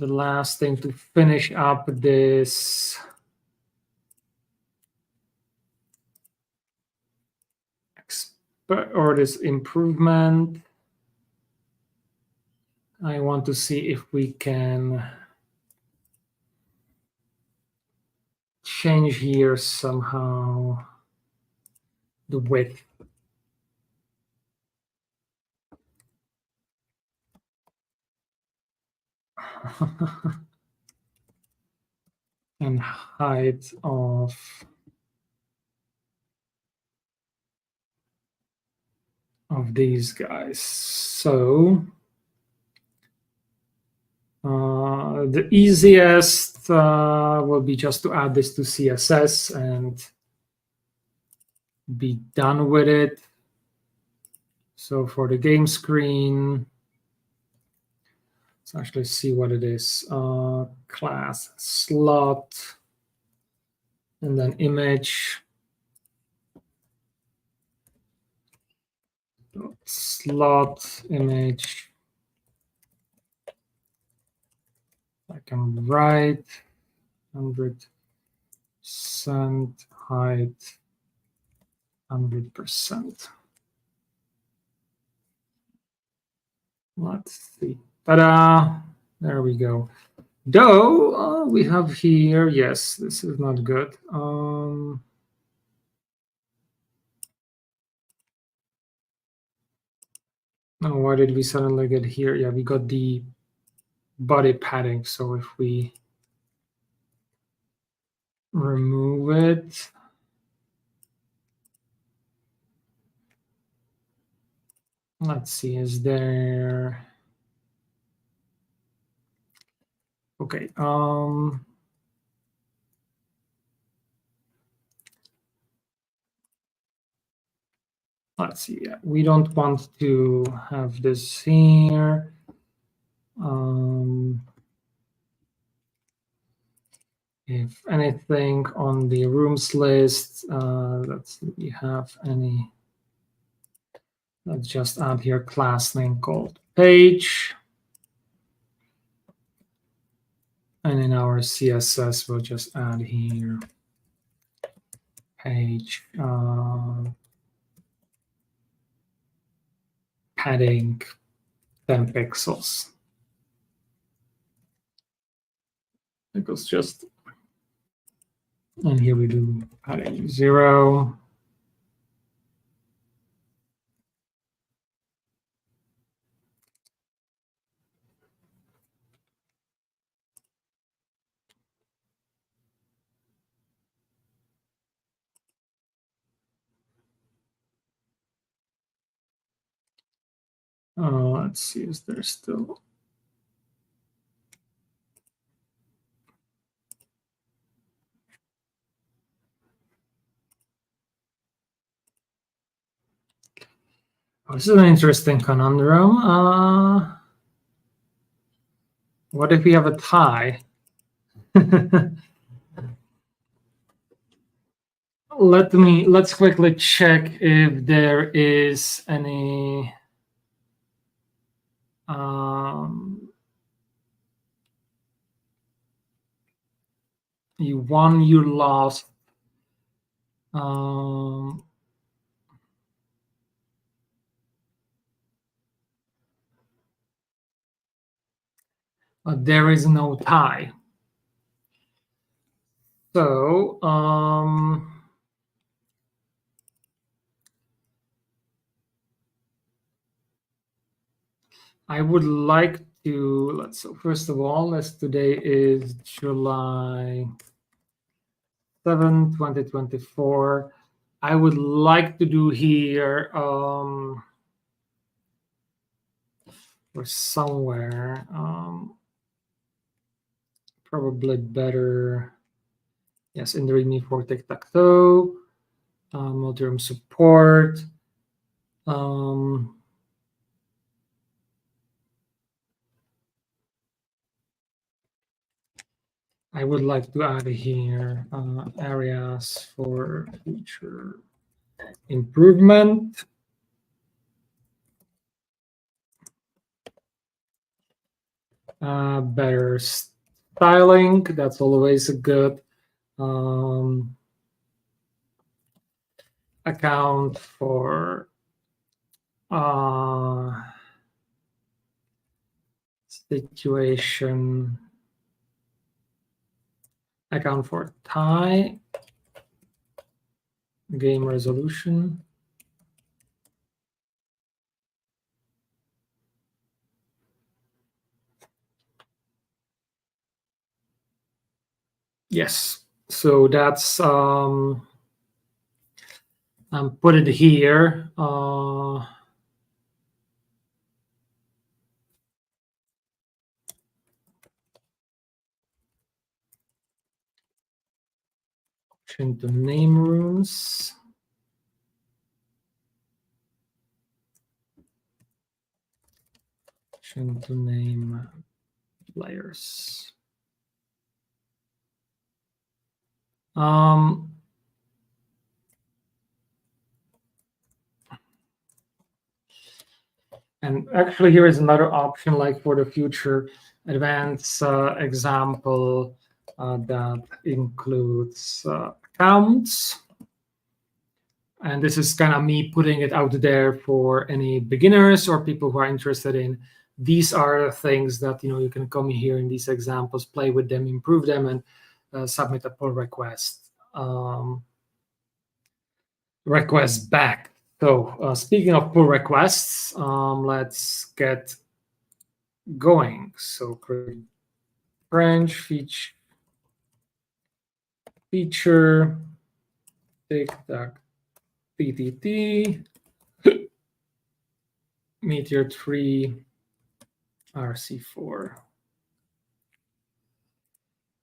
last thing to finish up this this improvement, I want to see if we can change here somehow the width. and height of these guys. So the easiest will be just to add this to CSS and be done with it. So for the game screen, let's actually see what it is. Class slot, and then image. Slot image. I can write 100% height, 100%. Let's see. Ta-da! There we go. Though we have here, yes, this is not good. Now, why did we suddenly get here? Yeah, we got the body padding. So if we remove it, let's see, is there... Okay. Let's see. Yeah, we don't want to have this here. If anything on the rooms list, let's see, we have any. Let's just add here class name called page. And in our CSS, we'll just add here page padding 10 pixels. It was just, and here we do padding 0. Let's see, is there still... Oh, this is an interesting conundrum. What if we have a tie? Let's quickly check if there is any you won, you lost. But there is no tie. So I would like to, so first of all, as today is July 7, 2024, I would like to do here or somewhere, probably better, yes, in the README for tic-tac-toe, multi-room support. I would like to add here areas for future improvement. Better styling, that's always a good account for situation, account for tie, game resolution. Yes. So that's put it here. Into name rooms. Into name players. And actually, here is another option, like for the future advanced example that includes accounts. And this is kind of me putting it out there for any beginners or people who are interested in. These are the things that you can come here in these examples, play with them, improve them, and submit a pull request. Request back. So speaking of pull requests, let's get going. So create branch feature tic-tac PTT Meteor 3 RC4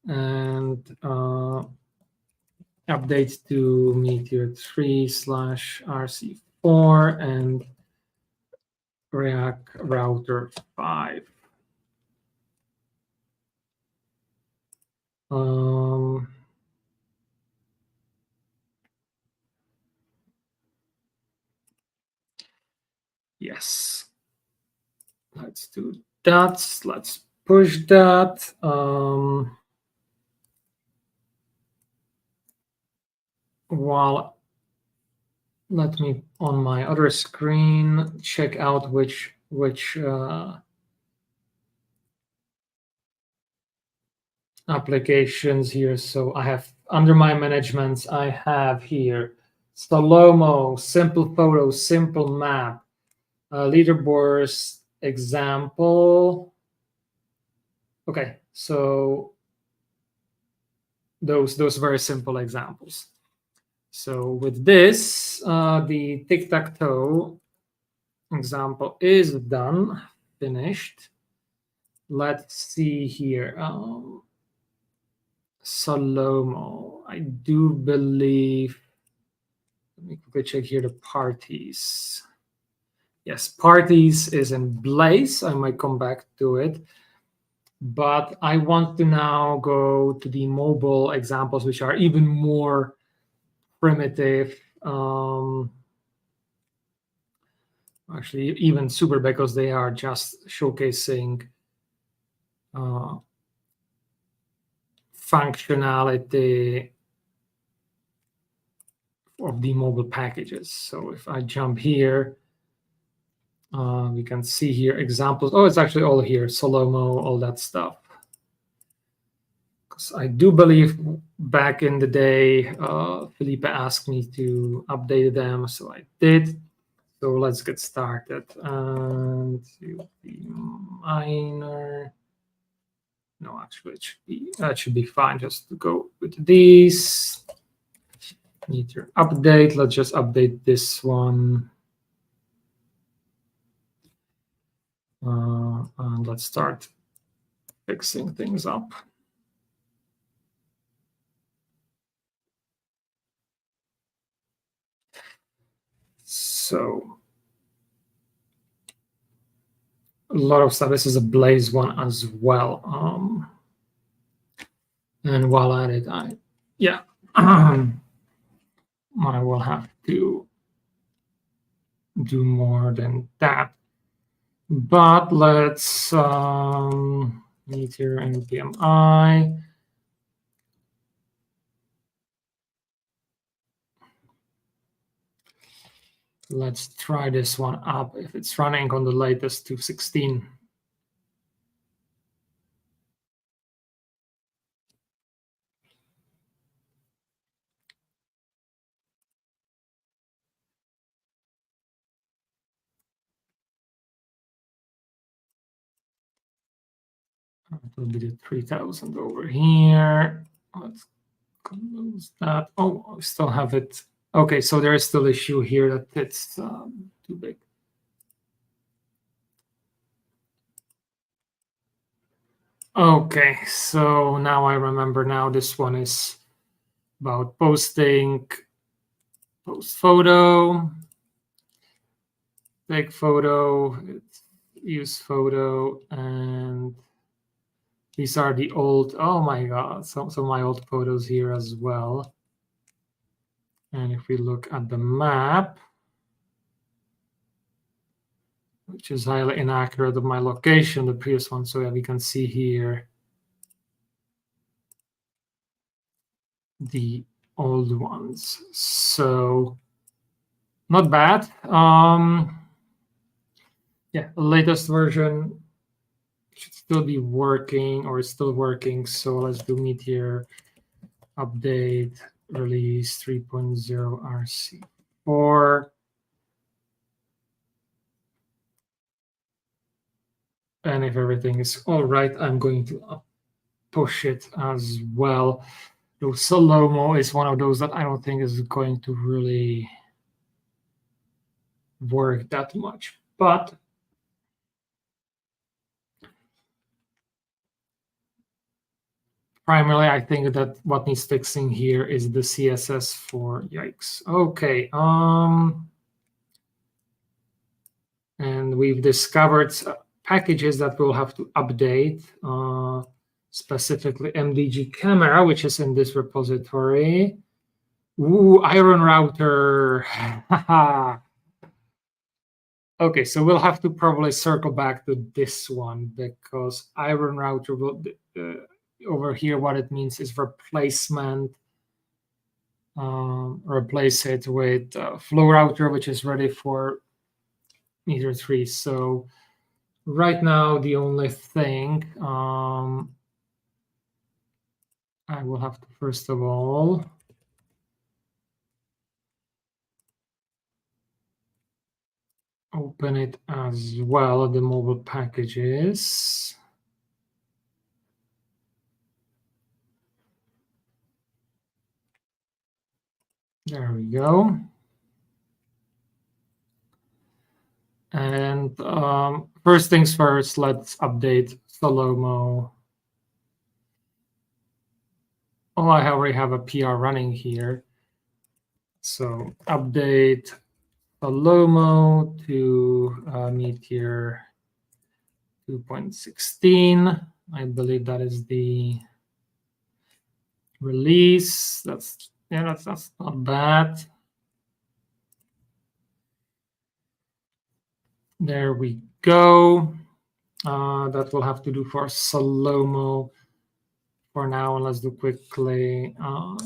and update to Meteor 3 / RC4 and React router 5. Yes, let's do that. Let's push that. While let me on my other screen check out which applications here. So I have under my management, I have here Salomo, Simple Photos, Simple Map, Leaderboards example. Okay, so those very simple examples. So with this, the tic-tac-toe example is done, finished. Let's see here. Salomo, I do believe. Let me quickly check here the parties. Yes, parties is in place. I might come back to it. But I want to now go to the mobile examples, which are even more primitive. Actually, even super, because they are just showcasing functionality of the mobile packages. So if I jump here, we can see here examples. Oh, it's actually all here, Salomo, all that stuff. Because I do believe back in the day, Felipe asked me to update them, so I did. So let's get started. And the minor. No, actually, that should be fine. Just to go with these. Need your update. Let's just update this one. And let's start fixing things up. So a lot of stuff. This is a Blaze one as well. And while at it, I will have to do more than that. But let's Meteor and PMI. Let's try this one up if it's running on the latest 2.16. It will be the 3000 over here. Let's close that. Oh, I still have it. Okay, so there is still issue here that it's too big. Okay, so now I remember. Now this one is about posting, post photo, take photo, use photo, and these are the old. Oh my God, some of my old photos here as well. And if we look at the map, which is highly inaccurate of my location, the previous one, so yeah, we can see here the old ones. So not bad. Yeah, the latest version should still be working, or is still working. So let's do Meteor update release 3.0 RC4. And if everything is all right, I'm going to push it as well. Though Slow-mo is one of those that I don't think is going to really work that much. But primarily, I think that what needs fixing here is the CSS for yikes. Okay. And we've discovered packages that we'll have to update, specifically MDG camera, which is in this repository. Ooh, iron router. Okay, so we'll have to probably circle back to this one because iron router will over here. What it means is replacement. Replace it with flow router, which is ready for Meteor 3. So right now, the only thing I will have to first of all open it as well, the mobile packages. There we go. And first things first, let's update Slow-mo. Oh, I already have a PR running here. So update Slow-mo to Meteor 2.16. I believe that is the release. That's not bad. There we go. That will have to do for Slow-mo for now. And let's do quickly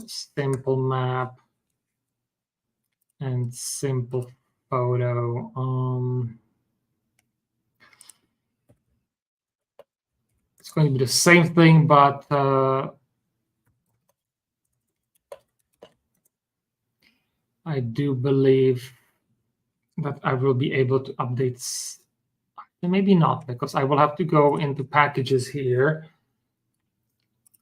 simple map and simple photo. It's going to be the same thing, but I do believe that I will be able to update. Maybe not, because I will have to go into packages here,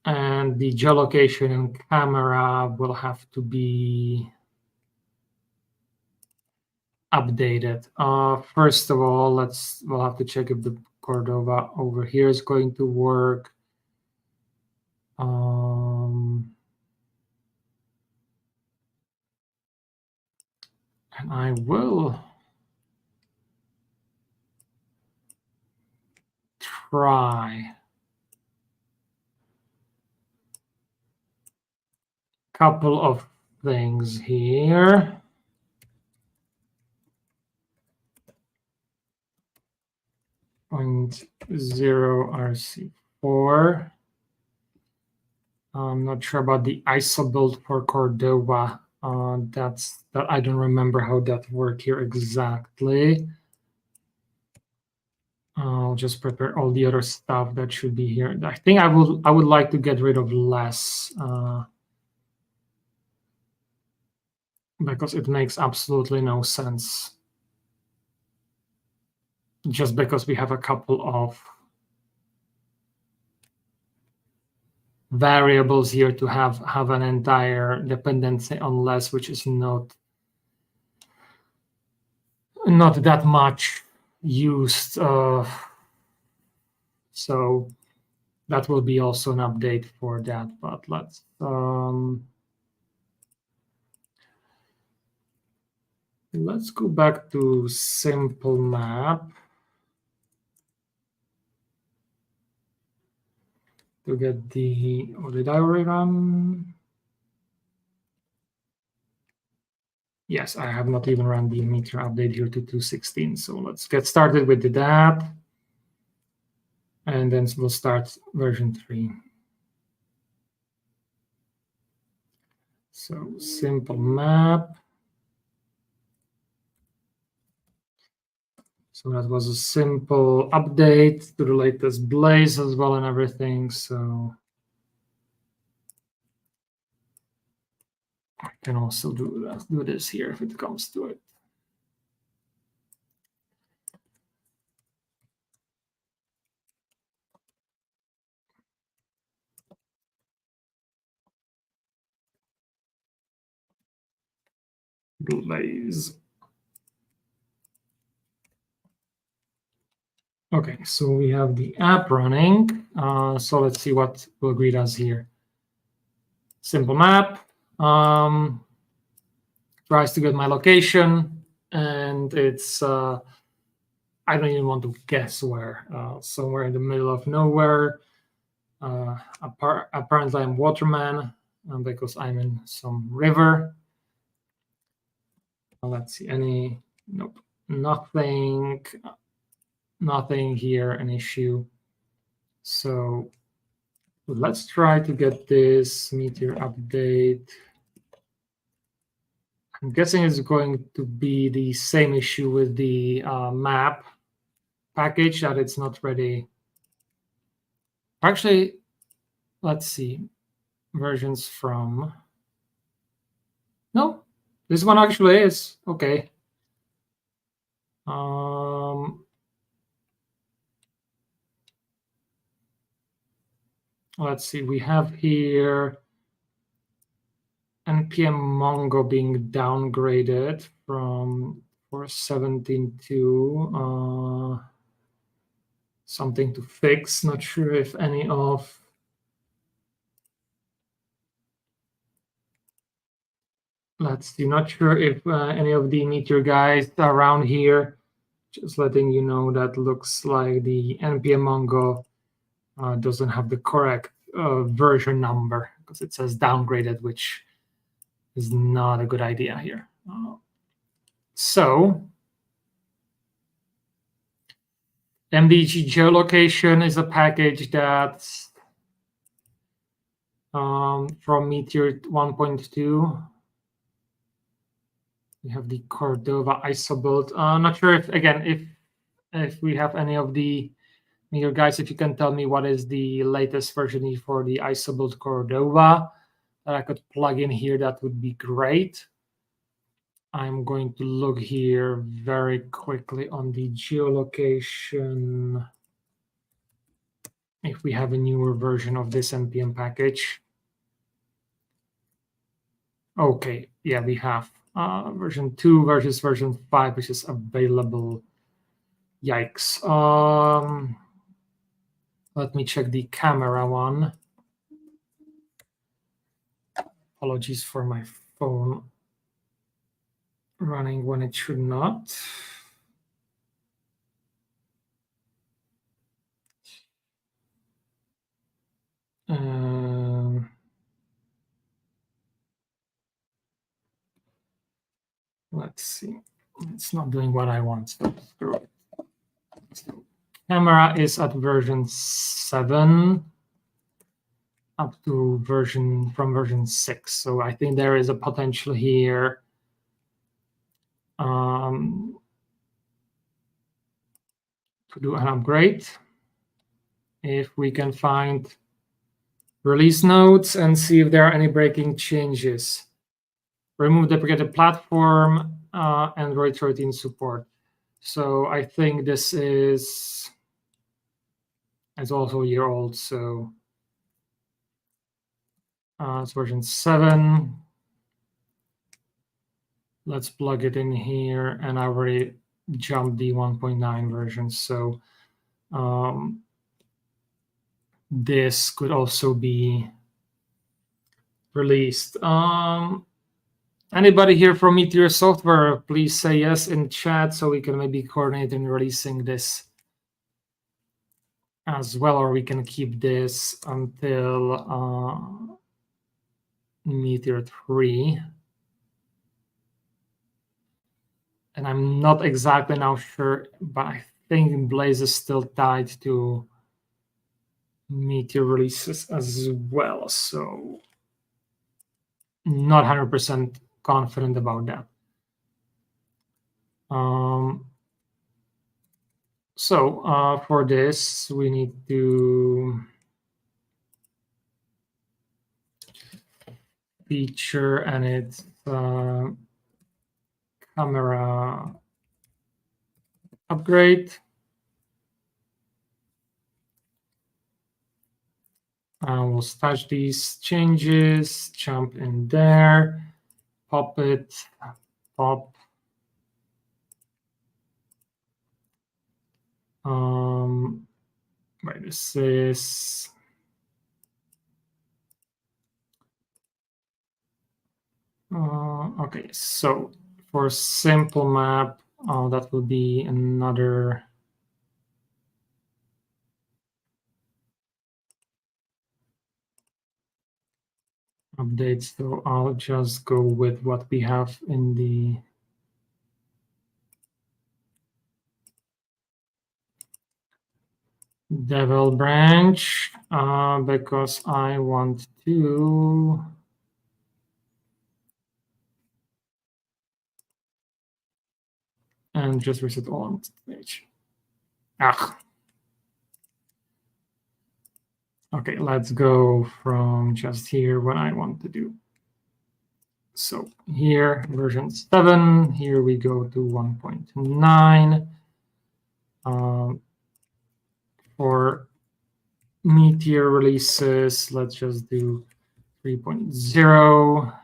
and the geolocation and camera will have to be updated. First of all, we'll have to check if the Cordova over here is going to work. And I will try a couple of things here. 0 RC4. I'm not sure about the ISO build for Cordova. That I don't remember how that worked here exactly. I'll just prepare all the other stuff that should be here. I think I would like to get rid of less because it makes absolutely no sense. Just because we have a couple of variables here to have an entire dependency on less, which is not that much used. So that will be also an update for that. But let's go back to simple map to get the, or did I already run? Yes, I have not even run the Meteor update here to 2.16. So let's get started with that. And then we'll start version 3. So simple map. So that was a simple update to the latest Blaze as well and everything. So I can also do this here if it comes to it. Blaze. Okay, so we have the app running. So let's see what will greet us here. Simple map. Tries to get my location, and it's I don't even want to guess where. Somewhere in the middle of nowhere. Apparently, I'm waterman because I'm in some river. Let's see, nope, nothing here, an issue. So let's try to get this Meteor update. I'm guessing it's going to be the same issue with the map package, that it's not ready. Actually, let's see, versions from, no, this one actually is, okay. Let's see, we have here npm mongo being downgraded from 417 to something to fix. Not sure if any of let's see, not sure if any of the Meteor guys around here. Just letting you know that looks like the npm mongo doesn't have the correct version number because it says downgraded, which is not a good idea here. So MDG geolocation is a package that's from Meteor 1.2. We have the Cordova ISO build. Not sure if we have any of the Meteor guys, if you can tell me what is the latest version for the ISO build Cordova that I could plug in here, that would be great. I'm going to look here very quickly on the geolocation if we have a newer version of this npm package. Okay, yeah, we have version 2 versus version 5, which is available. Yikes. Let me check the camera one. Apologies for my phone running when it should not. Let's see. It's not doing what I want. So screw it. So camera is at version 7 up to version 6. So I think there is a potential here to do an upgrade. If we can find release notes and see if there are any breaking changes. Remove deprecated platform, Android 13 support. So I think this is, it's also a year old. So It's version 7. Let's plug it in here, and I already jumped the 1.9 version, so this could also be released. Anybody here from Meteor Software, please say yes in chat so we can maybe coordinate in releasing this as well, or we can keep this until Meteor 3. And I'm not exactly now sure, but I think Blaze is still tied to Meteor releases as well, so not 100% confident about that. So for this, we need to feature and its camera upgrade. We'll stash these changes, jump in there, pop it, pop. Right, this is okay. So for simple map, that will be another update. So I'll just go with what we have in the Devil branch because I want to and just reset all on the page. Okay, let's go from just here what I want to do. So here, version 7, here we go to 1.9. For Meteor releases, let's just do 3.0,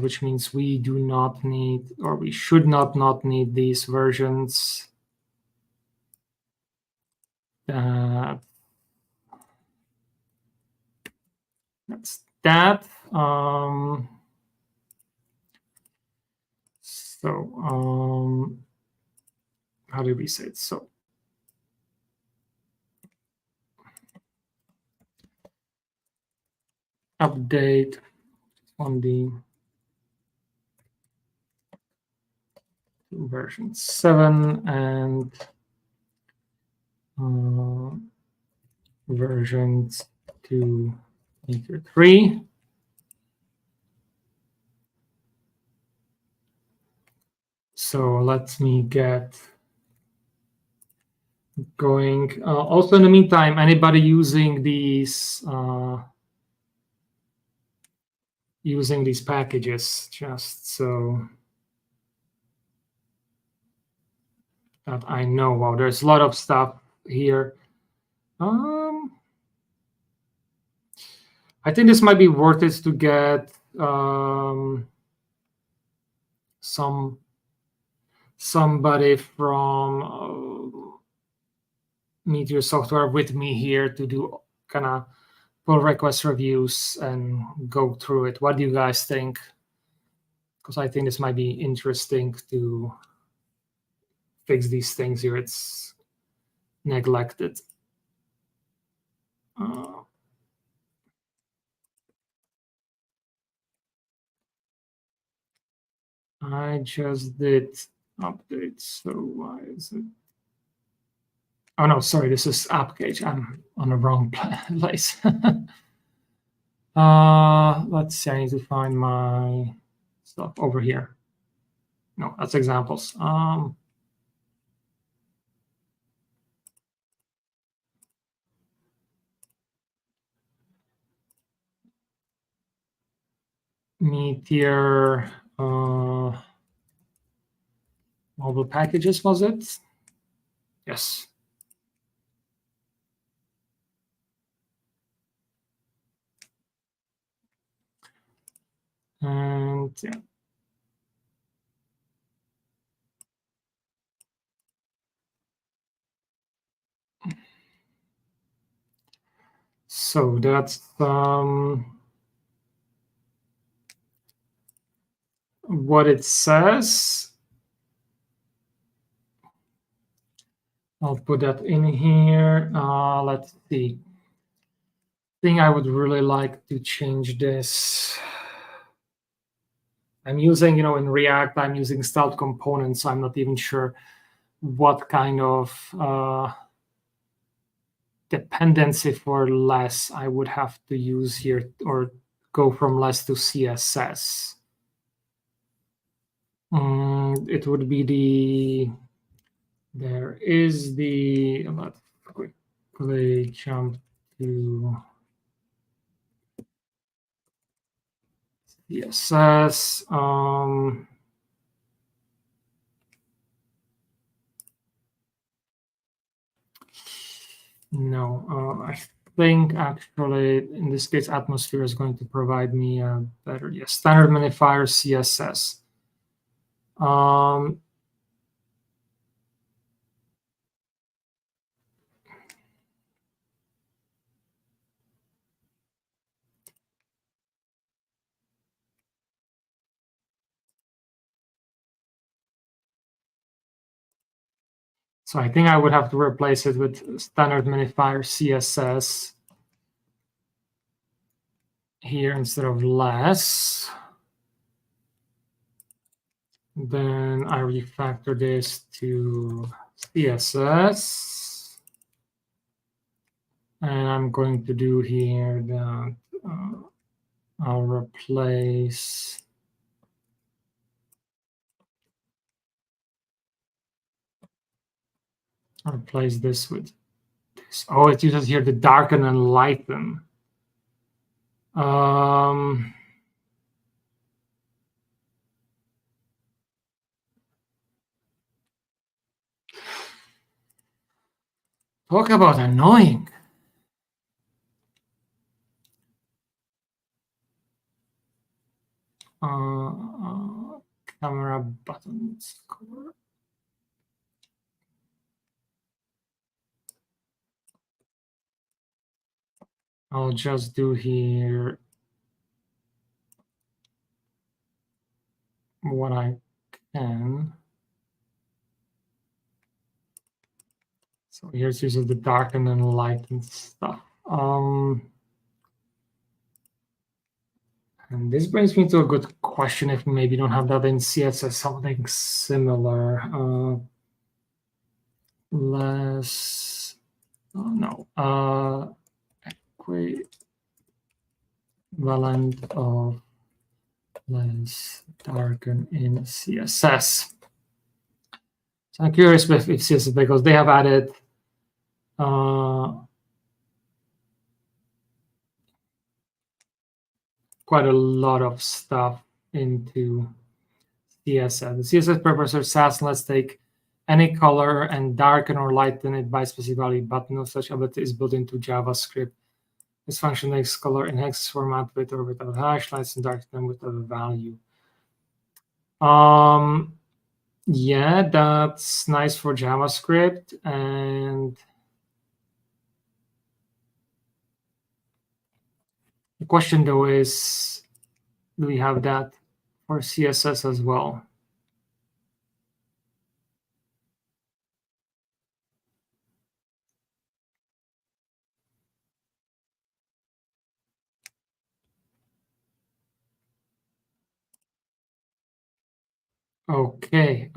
which means we do not need, or we should not need these versions. That's that. How do we say it? So update on the version 7 and versions to Meteor 3. So let me get going. Also, in the meantime, anybody using these packages, just so that I know. Wow, there's a lot of stuff here. I think this might be worth it to get somebody from Meteor Software with me here to do kind of pull request reviews and go through it. What do you guys think? Because I think this might be interesting to fix these things here. It's neglected. I just did update, so why is it? Oh no, sorry, this is app cage. I'm on the wrong place. Let's see, I need to find my stuff over here. No, that's examples. Meteor mobile packages, was it? Yes. it. Yeah. So that's what it says. I'll put that in here. Let's see. I think I would really like to change this. I'm using, in React, I'm using styled components, so I'm not even sure what kind of dependency for less I would have to use here, or go from less to CSS. It would be there is let's quickly jump to CSS. No, I think actually in this case, Atmosphere is going to provide me a better, standard minifier CSS. So I think I would have to replace it with standard minifier CSS here instead of less. Then I refactor this to CSS. And I'm going to do here that I'll replace this with this. Oh, it uses here the darken and lighten. Talk about annoying. Camera buttons. I'll just do here what I can. So here's uses the darken and lighten stuff. And this brings me to a good question. If we maybe don't have that in CSS, something similar. Less, equivalent of less darken in CSS. So I'm curious if CSS, because they have added quite a lot of stuff into CSS. The CSS precursor says, let's take any color and darken or lighten it by specific value, but no such ability is built into JavaScript. This function makes color in hex format with or without hash, lights and darken them without a value. Yeah, that's nice for JavaScript. And the question though is, do we have that for CSS as well? Okay.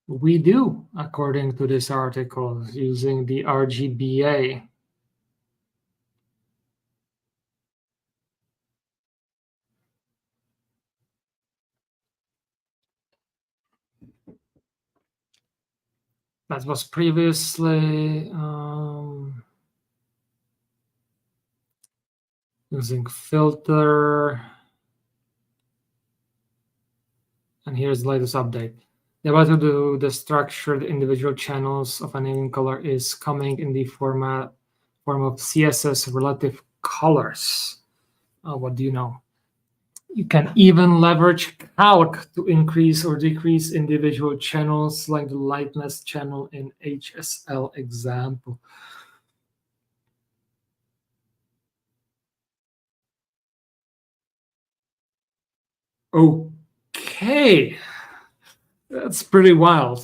We do, according to this article, using the RGBA. That was previously using filter. And here's the latest update. The ability to do the structured individual channels of an alien color is coming in the form of CSS relative colors. What do you know? You can even leverage calc to increase or decrease individual channels, like the lightness channel in HSL example. Okay, that's pretty wild.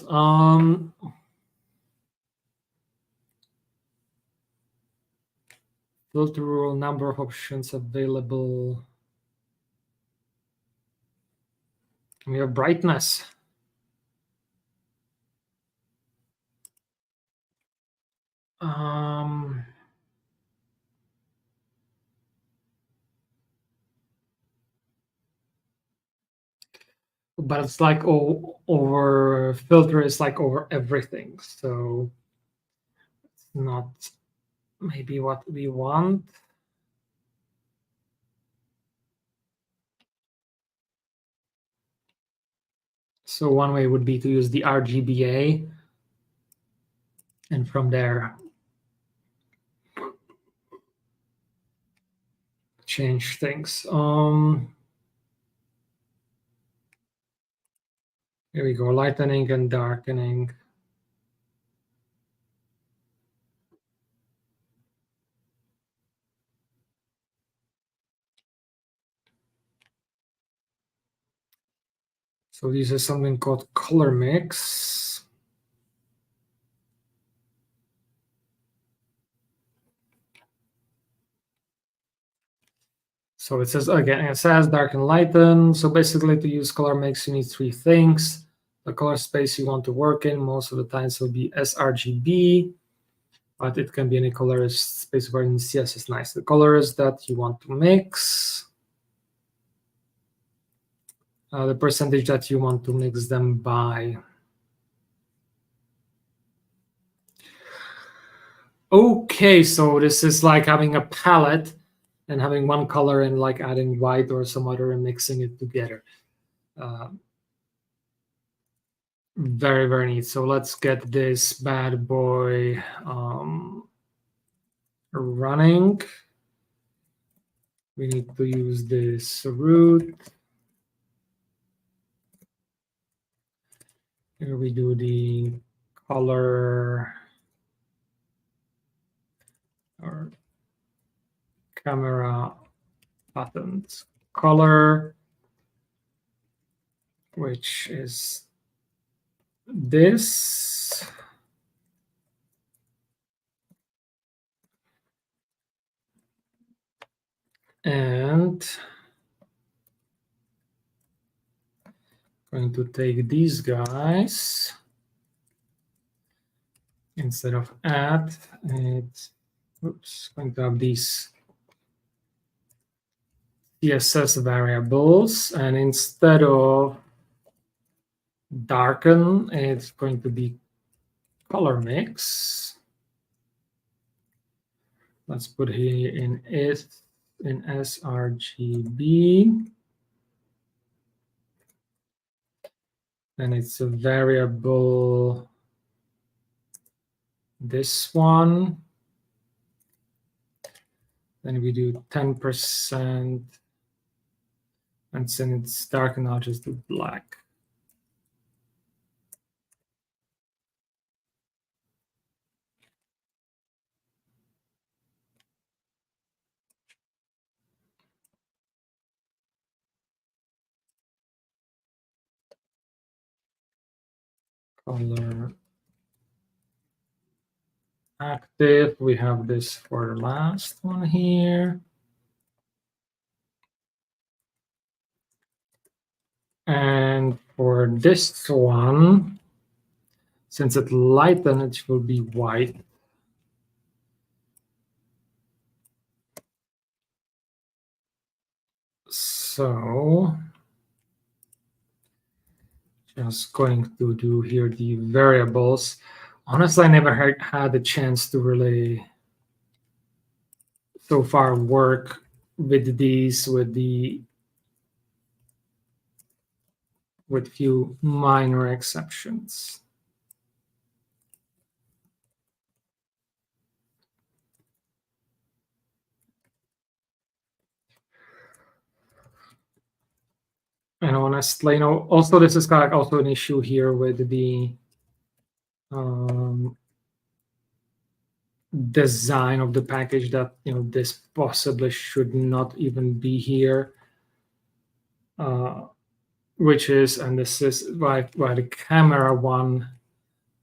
Filter rule, number of options available. We have brightness. But it's like over filter is like over everything, so it's not maybe what we want. So one way would be to use the RGBA, and from there change things. Here we go, lightening and darkening. So this is something called color mix. So it says, again, it says darken, lighten. So basically to use color mix, you need three things. The color space you want to work in, most of the time it will be sRGB, but it can be any color space where in CS is nice. The colors that you want to mix, the percentage that you want to mix them by. Okay, so this is like having a palette and having one color and like adding white or some other and mixing it together. Very, very neat. So let's get this bad boy running. We need to use this root. Here we do the color or camera buttons color, which is this. And going to take these guys. Instead of add, it's going to have these CSS variables, and instead of darken, it's going to be color mix. Let's put here in sRGB, and it's a variable, this one. Then we do 10%, and since it's dark, I'll just do black. Color active. We have this for the last one here. And for this one, since it lightened, it will be white. So just going to do here the variables. Honestly, I never had a chance to really so far work with these with few minor exceptions. And honestly, also this is kind of also an issue here with the design of the package, that this possibly should not even be here, which is, and this is why the camera one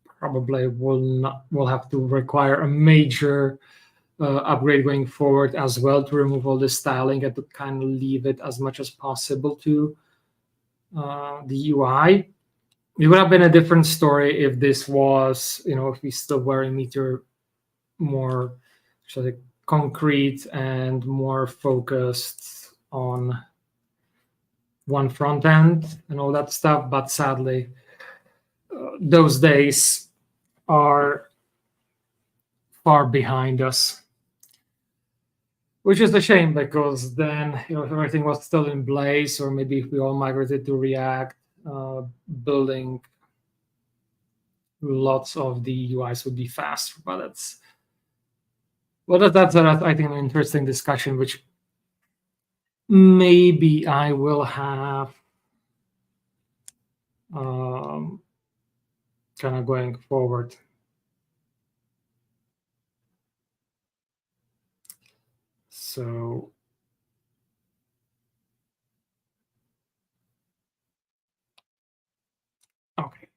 probably will have to require a major upgrade going forward as well, to remove all the styling and to kind of leave it as much as possible to the UI. It would have been a different story if this was, if we still were in Meteor more sort of concrete and more focused on one front end and all that stuff. But sadly, those days are far behind us, which is a shame, because then if everything was still in Blaze, or maybe if we all migrated to React, building lots of the UIs would be faster. But that's I think an interesting discussion, which maybe I will have kind of going forward. So okay,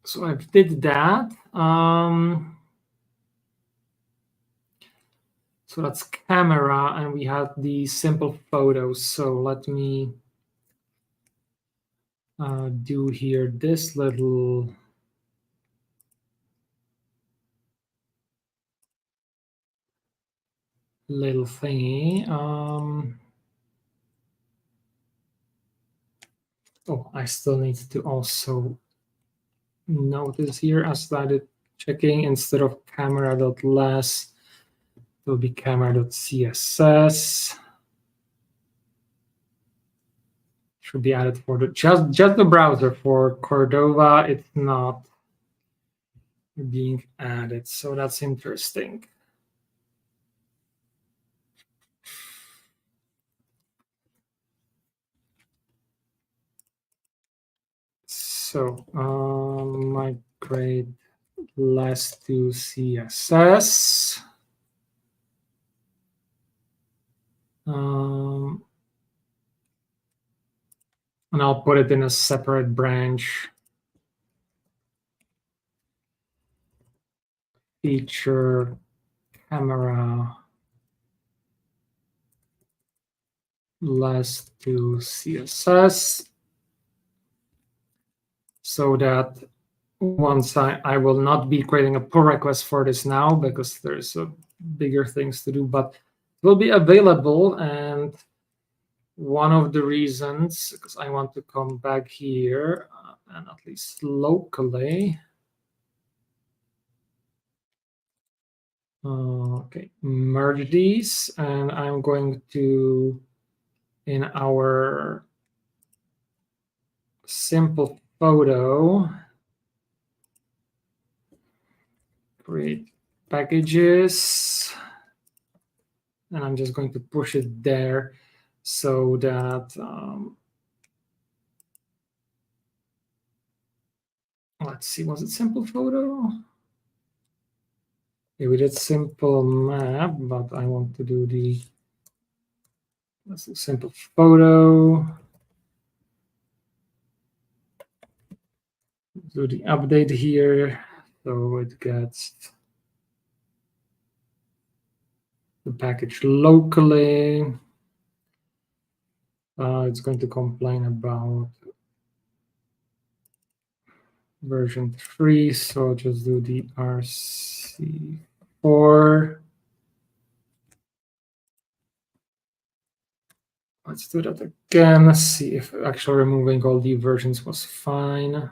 so I did that. So that's camera, and we have the simple photos. So let me do here this little thingy. Oh, I still need to also notice here, I started checking, instead of camera.less, it will be camera.css. Should be added for the just the browser. For Cordova, it's not being added, so that's interesting. So migrate less to CSS. And I'll put it in a separate branch. Feature camera less to CSS, so that once I will not be creating a pull request for this now, because there's bigger things to do, but it will be available. And one of the reasons, because I want to come back here and at least locally. Okay, merge these, and I'm going to, in our simple photo, create packages, and I'm just going to push it there, so that let's see, was it simple photo? Yeah, we did simple map, but I want to do the, let's do simple photo. Do the update here, so it gets the package locally. It's going to complain about version 3, so just do the RC4. Let's do that again. Let's see if actually removing all the versions was fine.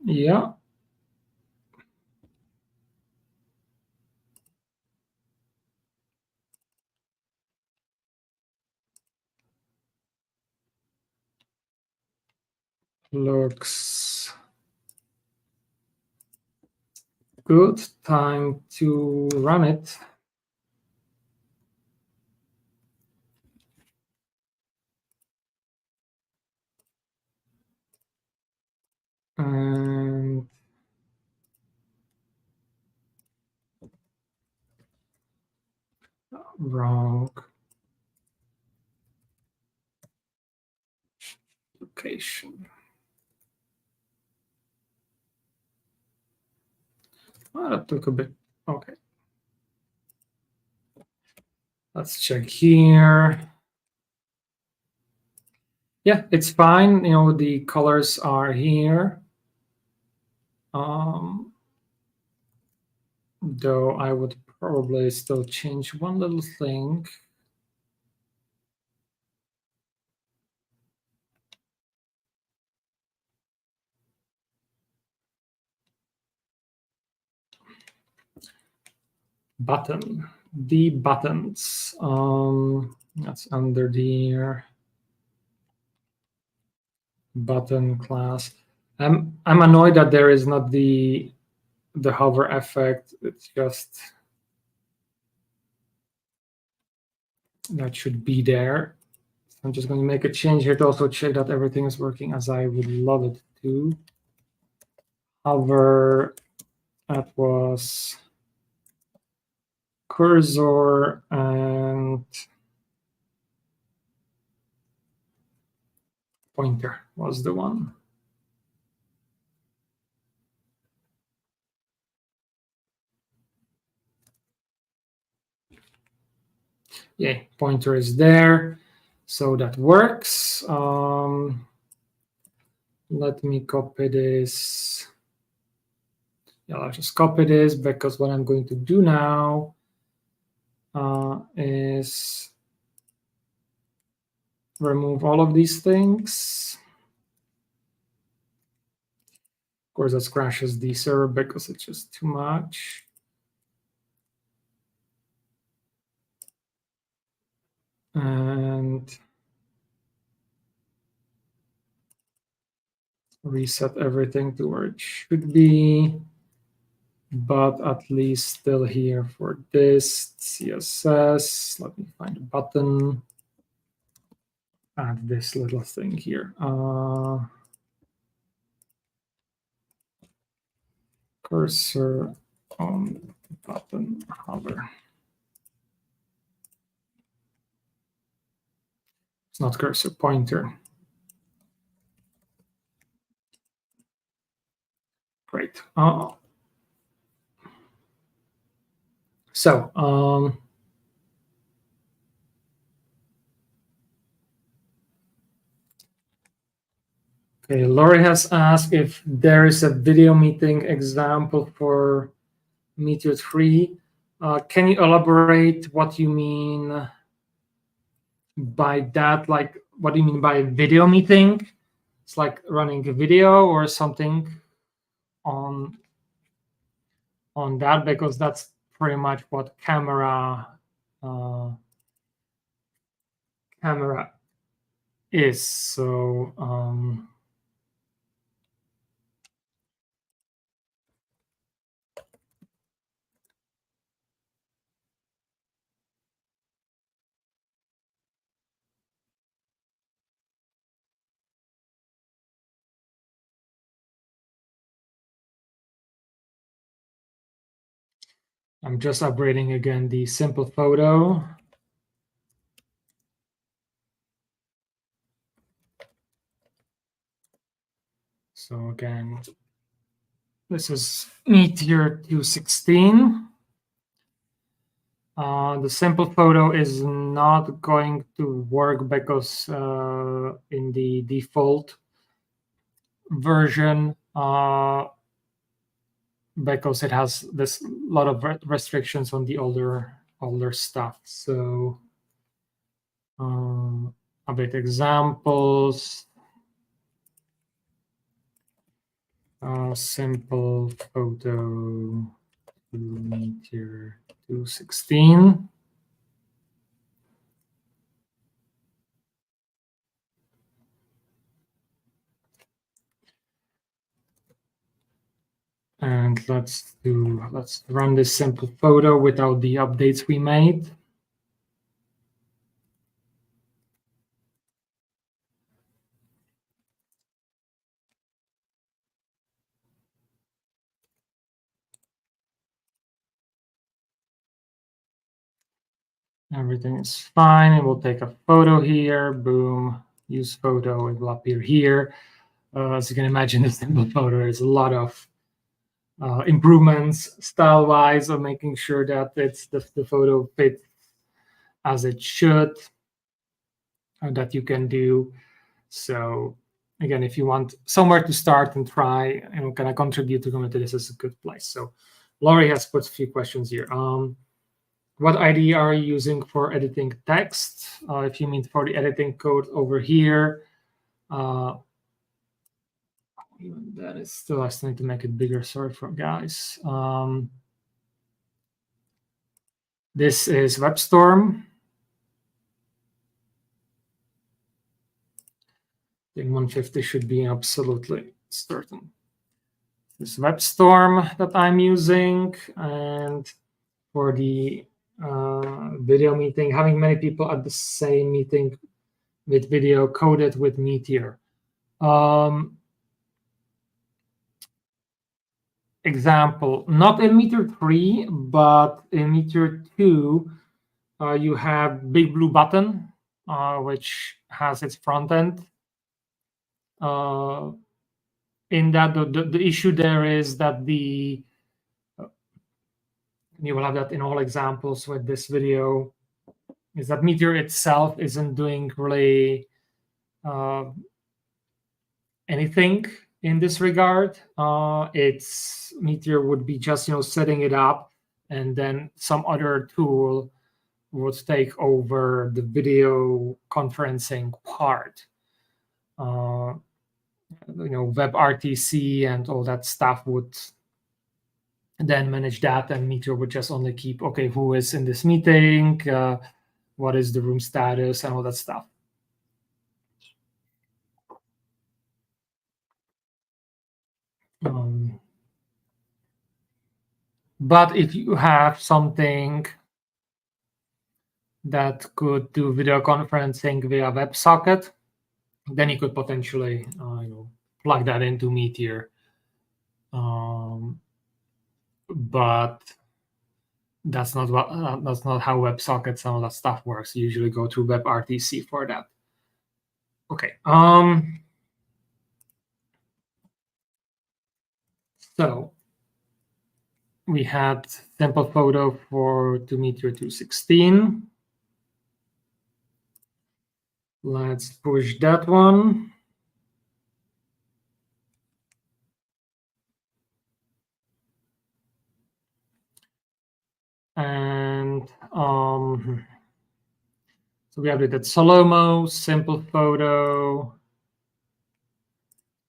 Yeah. Looks Good. Time to run it. And wrong location. Well, that took a bit. Okay. Let's check here. Yeah, it's fine. The colors are here. Though I would probably still change one little thing. Button. The buttons. That's under the button class. I'm annoyed that there is not the hover effect. It's just that should be there. I'm just going to make a change here to also check that everything is working as I would love it to. Hover, that was cursor, and pointer was the one. Yeah, pointer is there, so that works. Let me copy this. Yeah, I'll just copy this because what I'm going to do now is remove all of these things. Of course, that crashes the server because it's just too much. And reset everything to where it should be, but at least still here for this CSS. Let me find a button. Add this little thing here. Cursor on button hover. It's not cursor, pointer. Great. So okay, Laurie has asked if there is a video meeting example for Meteor 3. Can you elaborate what you mean by that? Like, what do you mean by video meeting? It's like running a video or something on that, because that's pretty much what camera is. So I'm just upgrading again the simple photo. So again, this is Meteor 216. The simple photo is not going to work because in the default version, because it has this lot of restrictions on the older stuff. So a bit examples. Simple photo to Meteor 216. And let's run this simple photo without the updates we made. Everything is fine. And we'll take a photo here. Boom. Use photo. It will appear here. As you can imagine, the simple photo is a lot of improvements style-wise of making sure that it's the photo fits as it should, that you can do. So again, if you want somewhere to start and try and kind of contribute to community, this is a good place. So Laurie has put a few questions here. What IDE are you using for editing text? If you mean for the editing code over here, even that is still, I still need to make it bigger. Sorry for guys. This is WebStorm. I think 150 should be absolutely certain. This WebStorm that I'm using, and for the video meeting, having many people at the same meeting with video coded with Meteor. Example, not in Meteor 3, but in Meteor 2, you have Big Blue Button, which has its front end. In that, the issue there is that you will have that in all examples with this video, is that Meteor itself isn't doing really anything in this regard. It's Meteor would be just setting it up, and then some other tool would take over the video conferencing part. WebRTC and all that stuff would then manage that, and Meteor would just only keep, okay, who is in this meeting, what is the room status, and all that stuff. But if you have something that could do video conferencing via WebSocket, then you could potentially plug that into Meteor. But that's not how WebSockets and all that stuff works. You usually go through WebRTC for that. Okay. So we had simple photo to Meteor 216. Let's push that one. And so we have it at Salomo, simple photo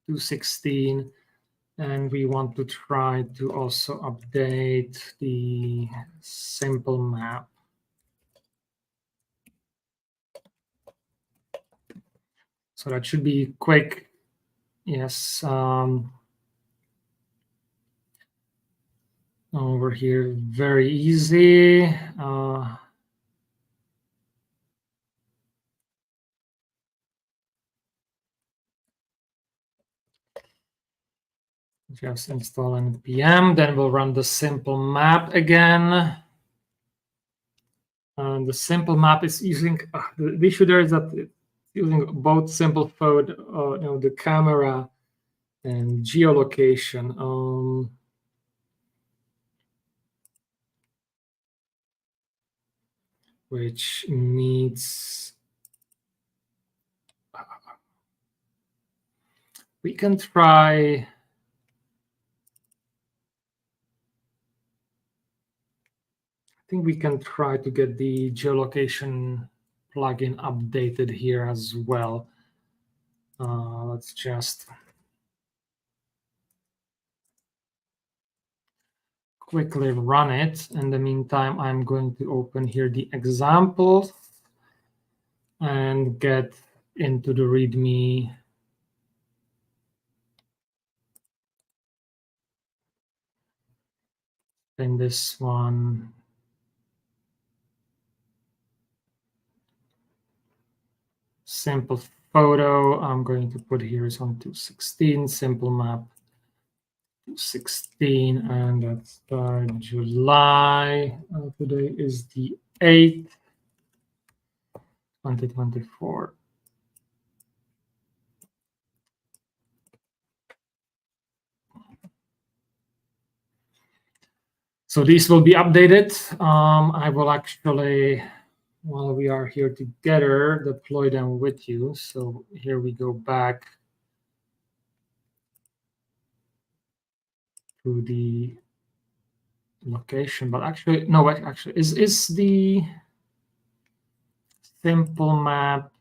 216. And we want to try to also update the simple map. So that should be quick. Yes. Over here, very easy. Just install npm, then we'll run the simple map again. And the simple map is using the issue there is that it's using both simple photo, the camera and geolocation. Which means we can try. I think we can try to get the geolocation plugin updated here as well. Let's just quickly run it. In the meantime, I'm going to open here the examples and get into the README. Then this one. Simple photo, I'm going to put here is on 216, simple map 216, and that's July. Today is the 8th, 2024. So these will be updated. I will actually, while we are here together, deploy them with you. So here we go back to the location, but actually, no, actually, is the simple map,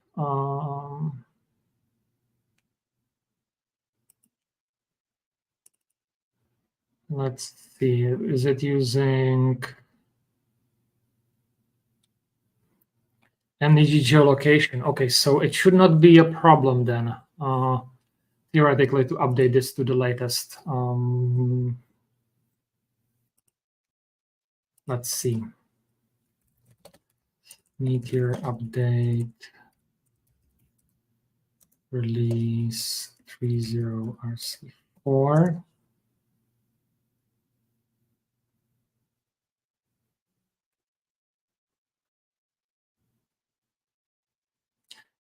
let's see, is it using MDG geolocation? Okay, so it should not be a problem then, theoretically, to update this to the latest. Let's see. Meteor update release 30 RC4.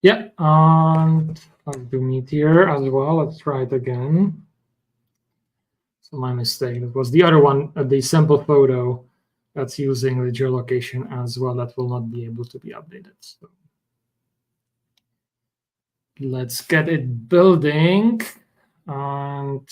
Yeah, and let's do Meteor as well. Let's try it again. So my mistake. It was the other one, the simple photo that's using the geolocation as well. That will not be able to be updated. So let's get it building. And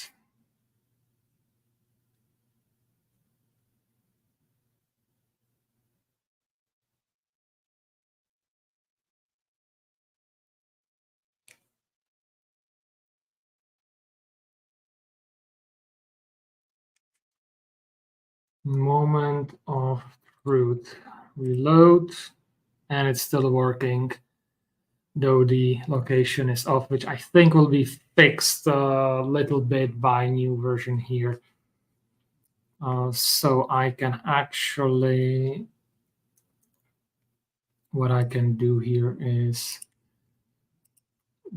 moment of truth. Reload, and it's still working, though the location is off, which I think will be fixed a little bit by new version here. So I can actually, what I can do here is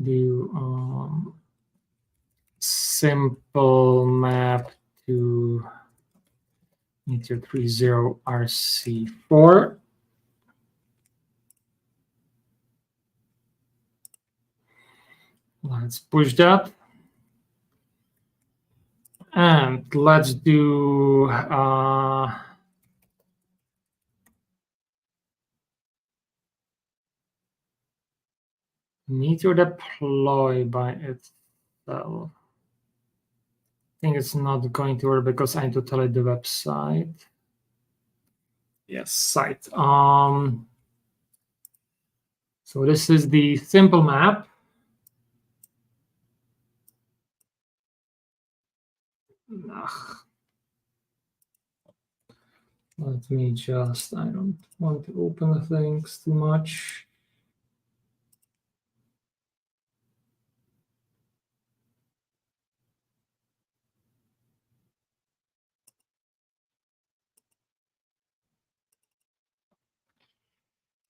do simple map to Meteor 30 RC4. Let's push that. And let's do Meteor deploy by itself. I think it's not going to work because I need to tell it the website. Yes, site. So this is the simple map. Let me just, I don't want to open the things too much.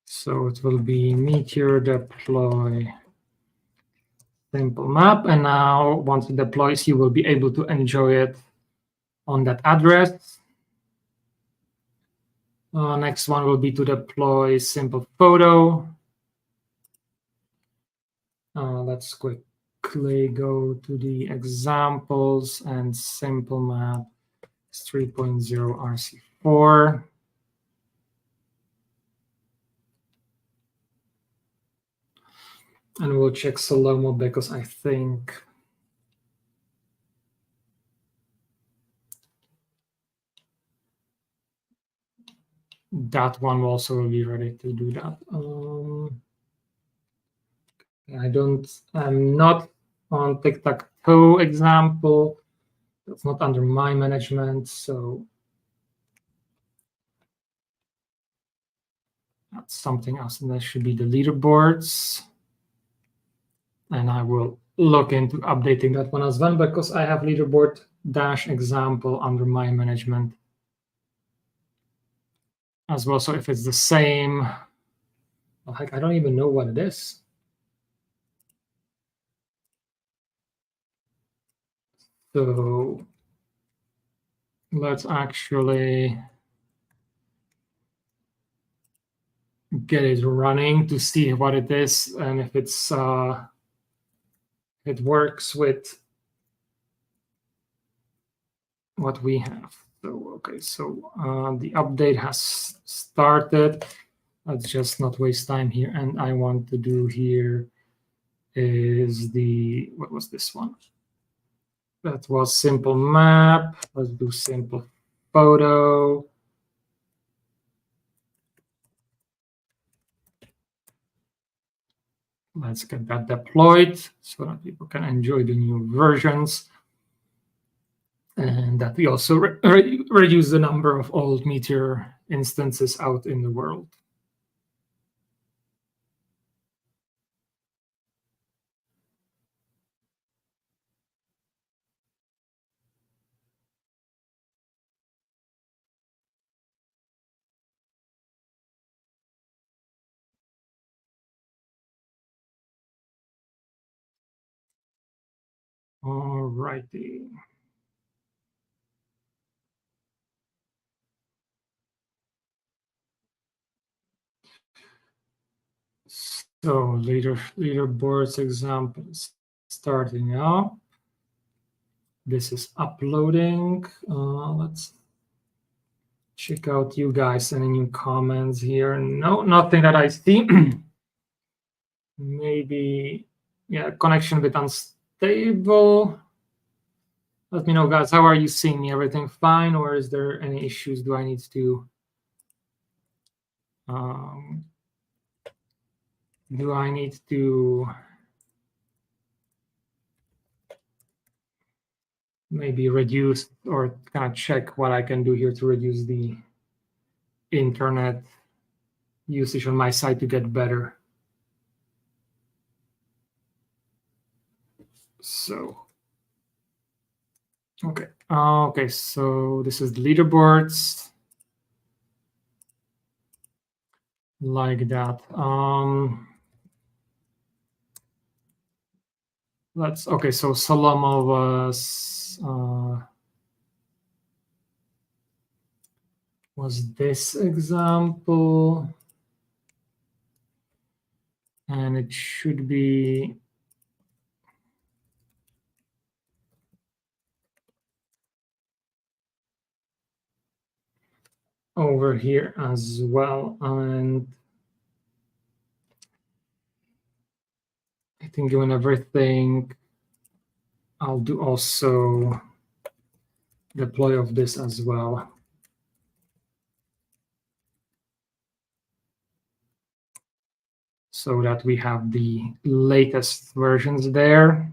So it will be Meteor deploy simple map. And now once it deploys, you will be able to enjoy it on that address. Next one will be to deploy simple photo. Let's quickly go to the examples, and simple map is 3.0 RC4. And we'll check slow-mo because I think that one also will be ready to do that. I'm not on tic-tac-toe example. That's not under my management, so that's something else. And that should be the leaderboards. And I will look into updating that one as well because I have leaderboard dash example under my management. as well. So if it's the same, well, heck, I don't even know what it is. So let's actually get it running to see what it is and if it's it works with what we have. So okay, so the update has started. Let's just not waste time here. And I want to do here is the, what was this one? That was simple map. Let's do simple photo. Let's get that deployed so that people can enjoy the new versions. And that we also reduce the number of old Meteor instances out in the world. All righty. So leaderboards examples starting up. This is uploading. Let's check out you guys. Any new comments here? No, nothing that I see. Maybe, yeah, connection a bit unstable. Let me know, guys. How are you seeing me? Everything fine, or is there any issues? Do I need to maybe reduce or kind of check what I can do here to reduce the internet usage on my side to get better? So, okay. Okay, so this is the leaderboards. Like that. Okay, so Salomo was this example, and it should be over here as well. And I think given everything, I'll do also deploy of this as well, so that we have the latest versions there.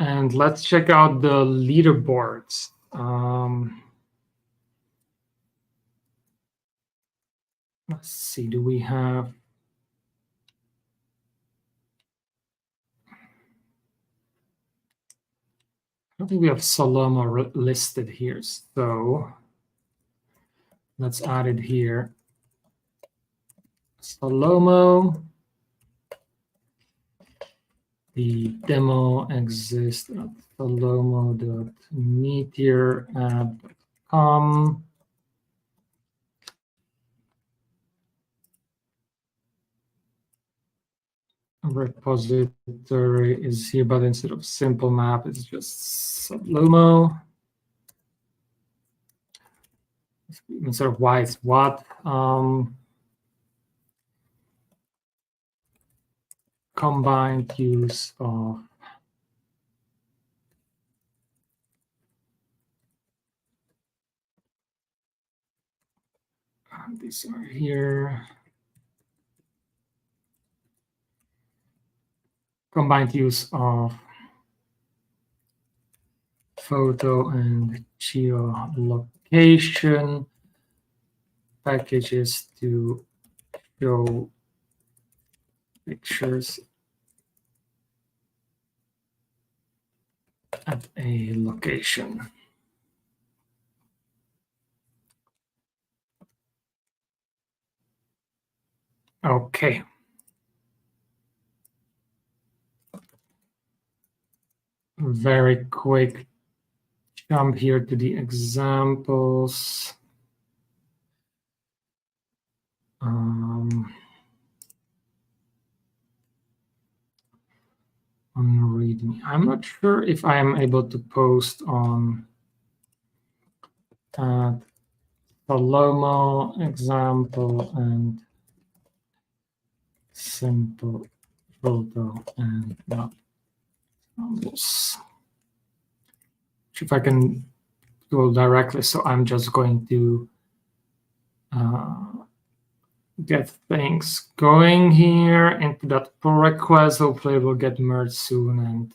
And let's check out the leaderboards. Let's see, do we have... I don't think we have Salomo listed here, so let's add it here. Salomo. The demo exists at salomo.meteor.com. Repository is here, but instead of simple map, it's just Salomo. Instead of why, it's what. Combined use of these are here. Combined use of photo and geolocation packages to show pictures at a location. Okay. Very quick jump here to the examples. On README. I'm not sure if I am able to post on Palomo example and simple photo and examples. If I can go directly, so I'm just going to get things going here into that pull request. Hopefully it will get merged soon, and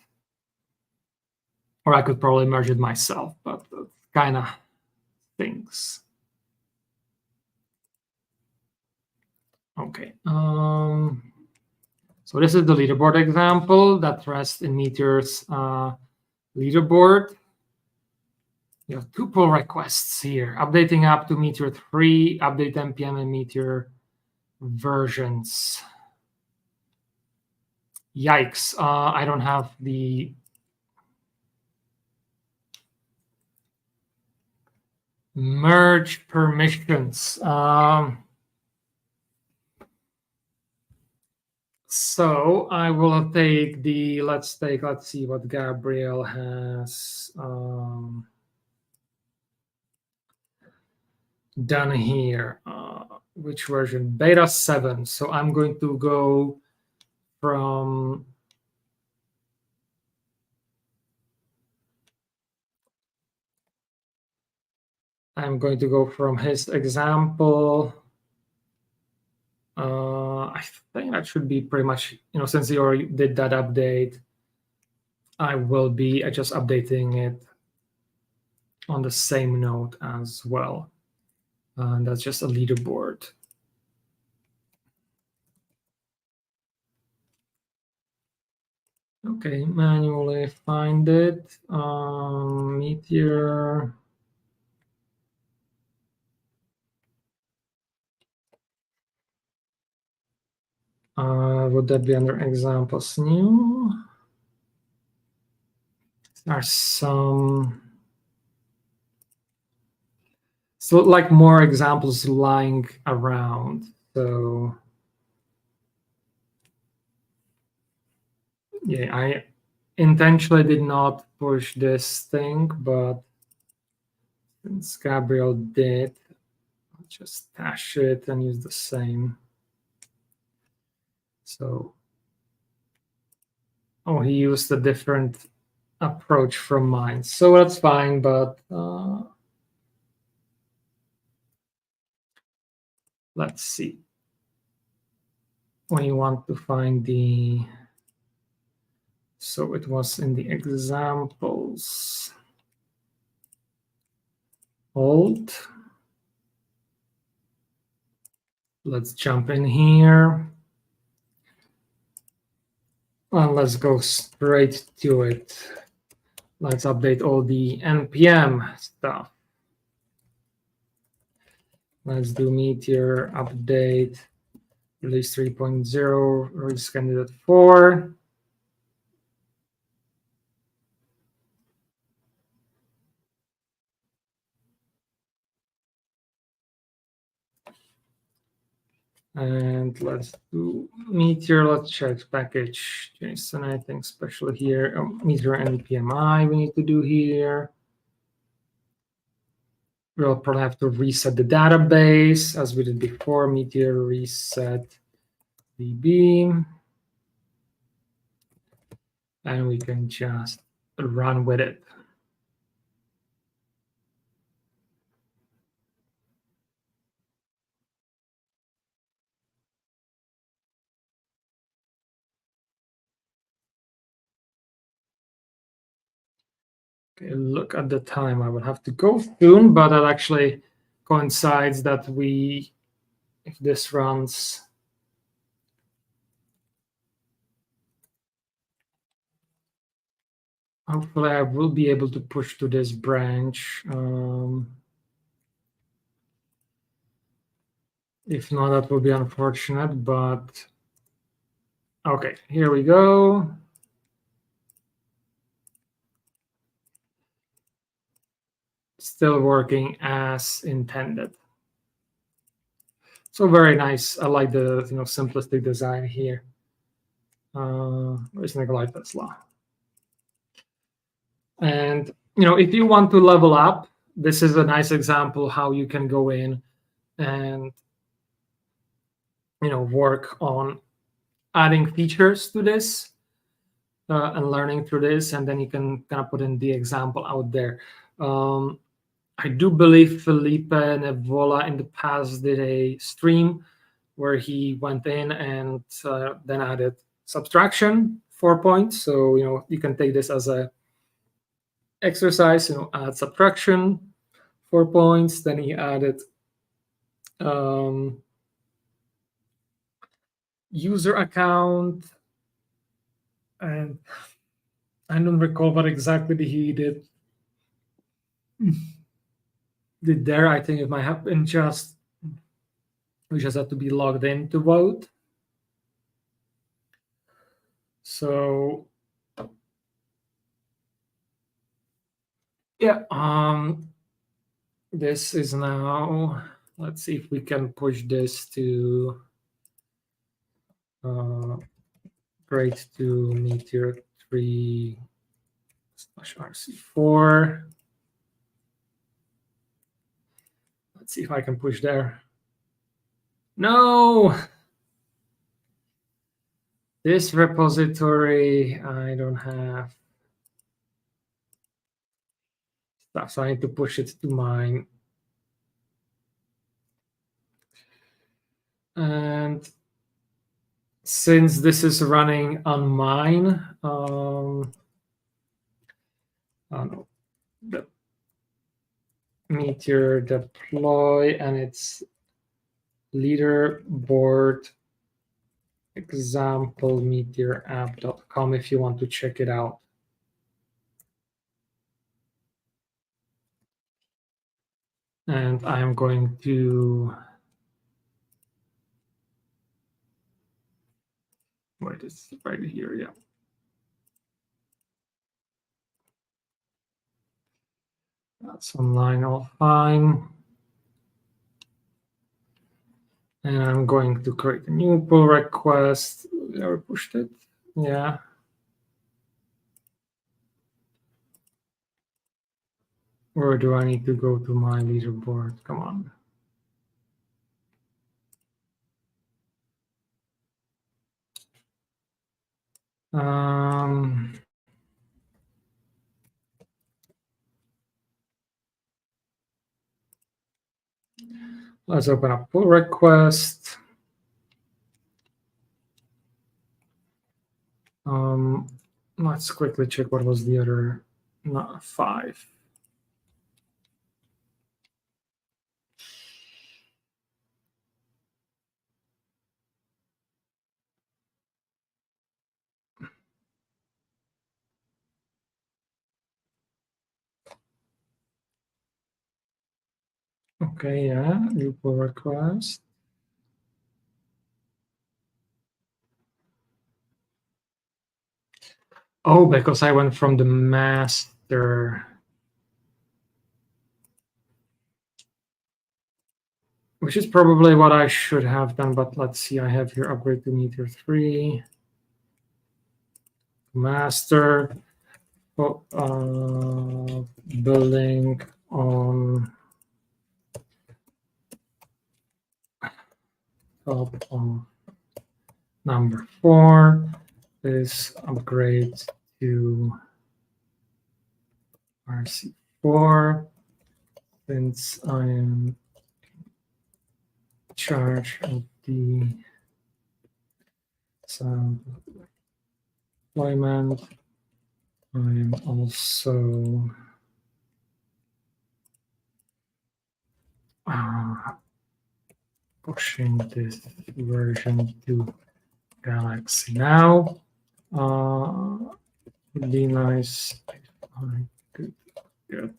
or I could probably merge it myself, but kind of things. Okay. So this is the leaderboard example that rests in Meteor's leaderboard. You have two pull requests here, updating up to Meteor 3, update npm and Meteor versions. Yikes, I don't have the merge permissions. So I will take the, let's see what Gabriel has done here. Which version? Beta 7. So I'm going to go from his example. I think that should be pretty much, since he already did that update, I will be just updating it on the same node as well. And that's just a leaderboard. Okay, manually find it. Meteor. Would that be under examples new? There are some, so like more examples lying around. So yeah, I intentionally did not push this thing, but since Gabriel did, I'll just stash it and use the same. So, oh, he used a different approach from mine, so that's fine, but let's see. When you want to find the, so it was in the examples. Hold. Let's jump in here. And let's go straight to it. Let's update all the npm stuff. Let's do Meteor update, release 3.0, release candidate 4. And let's do Meteor. Let's check package JSON. Anything special here? Oh, Meteor npmi we need to do here. We'll probably have to reset the database as we did before. Meteor reset db. And we can just run with it. Okay, look at the time. I will have to go soon, but that actually coincides that if this runs, Hopefully I will be able to push to this branch. If not, that will be unfortunate, but okay, here we go. Still working as intended. So very nice. I like the simplistic design here. Where's Nikolai Tesla? And if you want to level up, this is a nice example how you can go in and work on adding features to this and learning through this, and then you can kind of put in the example out there. I do believe Felipe Nevola in the past did a stream where he went in and then added subtraction 4 points. So you can take this as a exercise. Add subtraction 4 points. Then he added user account, and I don't recall what exactly he did there. I think it might have been just we just have to be logged in to vote. So yeah, this is now, let's see if we can push this to grade to Meteor 3/RC4. Let's see if I can push there. No! This repository, I don't have stuff, so I need to push it to mine. And since this is running on mine, the Meteor deploy, and it's leaderboard example meteorapp.com if you want to check it out. And I'm going to wait, it's right here, yeah. That's online all fine. And I'm going to create a new pull request. Never pushed it. Yeah. Or do I need to go to my leaderboard? Come on. Let's open up pull request. Let's quickly check what was the other 5. Okay, yeah, new pull request. Oh, because I went from the master, which is probably what I should have done, but let's see, I have here upgrade to Meteor 3, master, building on top of number 4 is upgrade to RC4, since I am in charge of the sound deployment. I am also pushing this version to Galaxy now. Would be nice if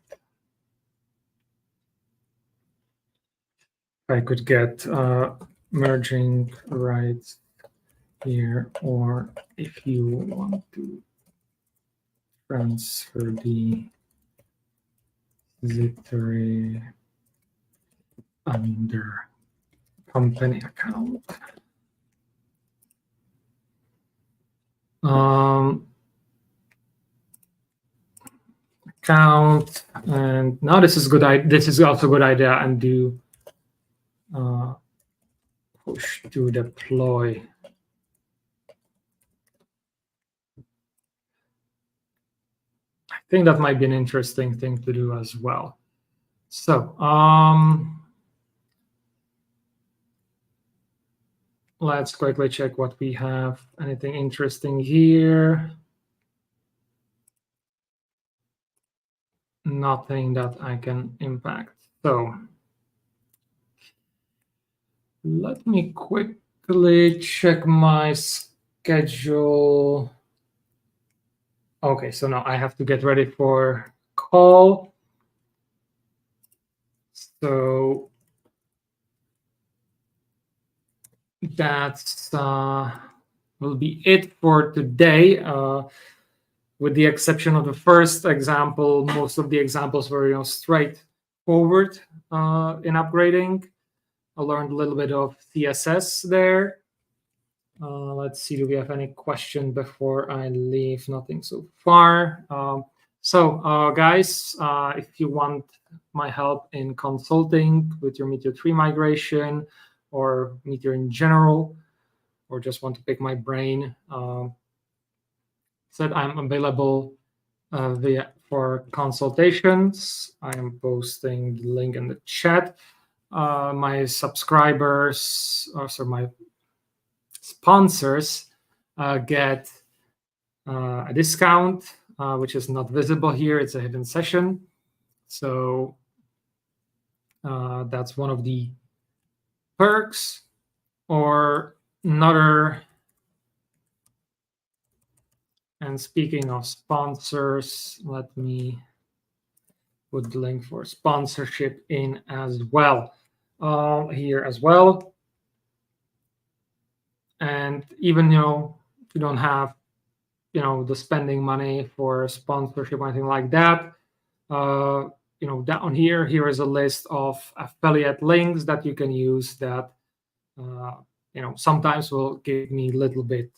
I could get merging rights here, or if you want to transfer the Zittery under company account. Account, and now this is good. This is also a good idea, and do push to deploy. I think that might be an interesting thing to do as well. So let's quickly check what we have. Anything interesting here? Nothing that I can impact. So let me quickly check my schedule. Okay, so now I have to get ready for call. So that's will be it for today. With the exception of the first example, most of the examples were straightforward in upgrading. I learned a little bit of CSS there. Let's see, do we have any question before I leave? Nothing so far. Guys, if you want my help in consulting with your Meteor 3 migration or Meteor in general, or just want to pick my brain, said I'm available for consultations. I am posting the link in the chat. My subscribers, also my sponsors, get a discount, which is not visible here. It's a hidden session. So that's one of the perks. Or another, and speaking of sponsors, let me put the link for sponsorship in as well, here as well. And even, if you don't have, the spending money for sponsorship or anything like that, down here is a list of affiliate links that you can use that, sometimes will give me a little bit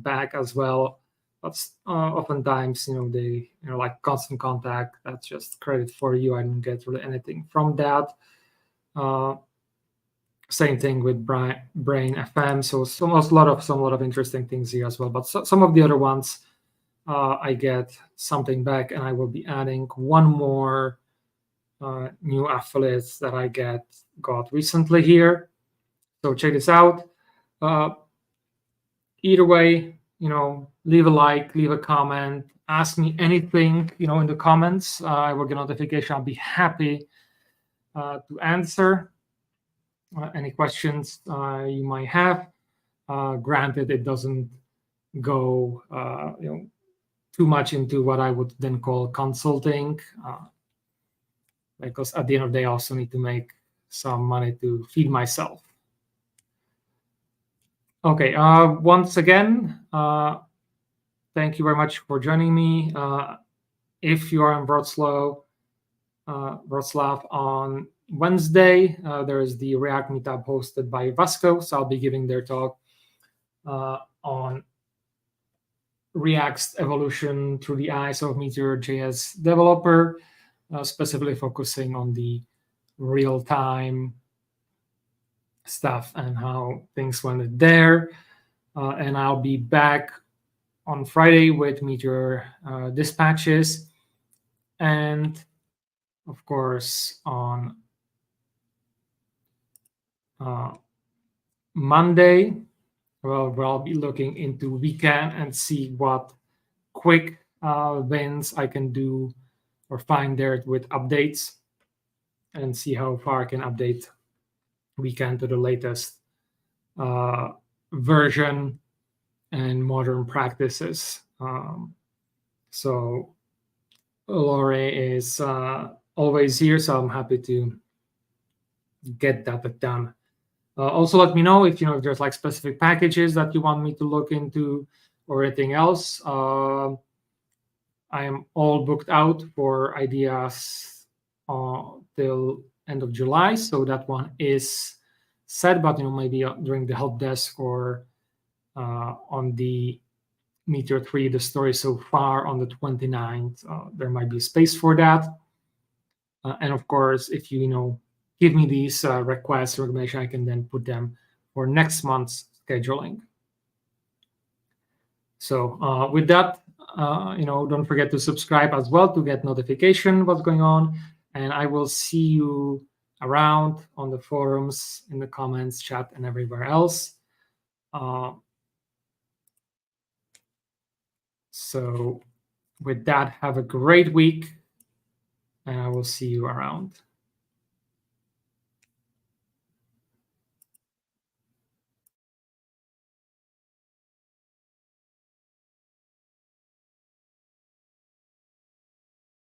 back as well. But oftentimes, they, like Constant Contact, that's just credit for you. I don't get really anything from that. Same thing with Brain FM. So a lot of interesting things here as well. But some of the other ones, I get something back, and I will be adding one more new affiliates that I got recently here. So check this out. Either way, leave a like, leave a comment, ask me anything, in the comments. I will get notification. I'll be happy to answer any questions you might have. Granted, it doesn't go too much into what I would then call consulting, because at the end of the day, I also need to make some money to feed myself. Okay, once again, thank you very much for joining me. If you are in Wrocław on Wednesday, there is the React meetup hosted by Vasco, so I'll be giving their talk on React's evolution through the eyes of Meteor.js developer, specifically focusing on the real-time stuff and how things went there. And I'll be back on Friday with Meteor dispatches, and of course on Monday, where I'll be looking into weekend and see what quick wins I can do or find there with updates, and see how far I can update weekend to the latest version and modern practices. So Lori is always here, so I'm happy to get that done. Also, let me know if there's like specific packages that you want me to look into or anything else. I am all booked out for ideas till end of July, so that one is set. But maybe during the help desk or on the Meteor 3, the story so far on the 29th, there might be space for that. And of course, if you give me these requests or recommendation, I can then put them for next month's scheduling. So with that, don't forget to subscribe as well to get notification what's going on. And I will see you around on the forums, in the comments, chat, and everywhere else. So with that, have a great week, and I will see you around.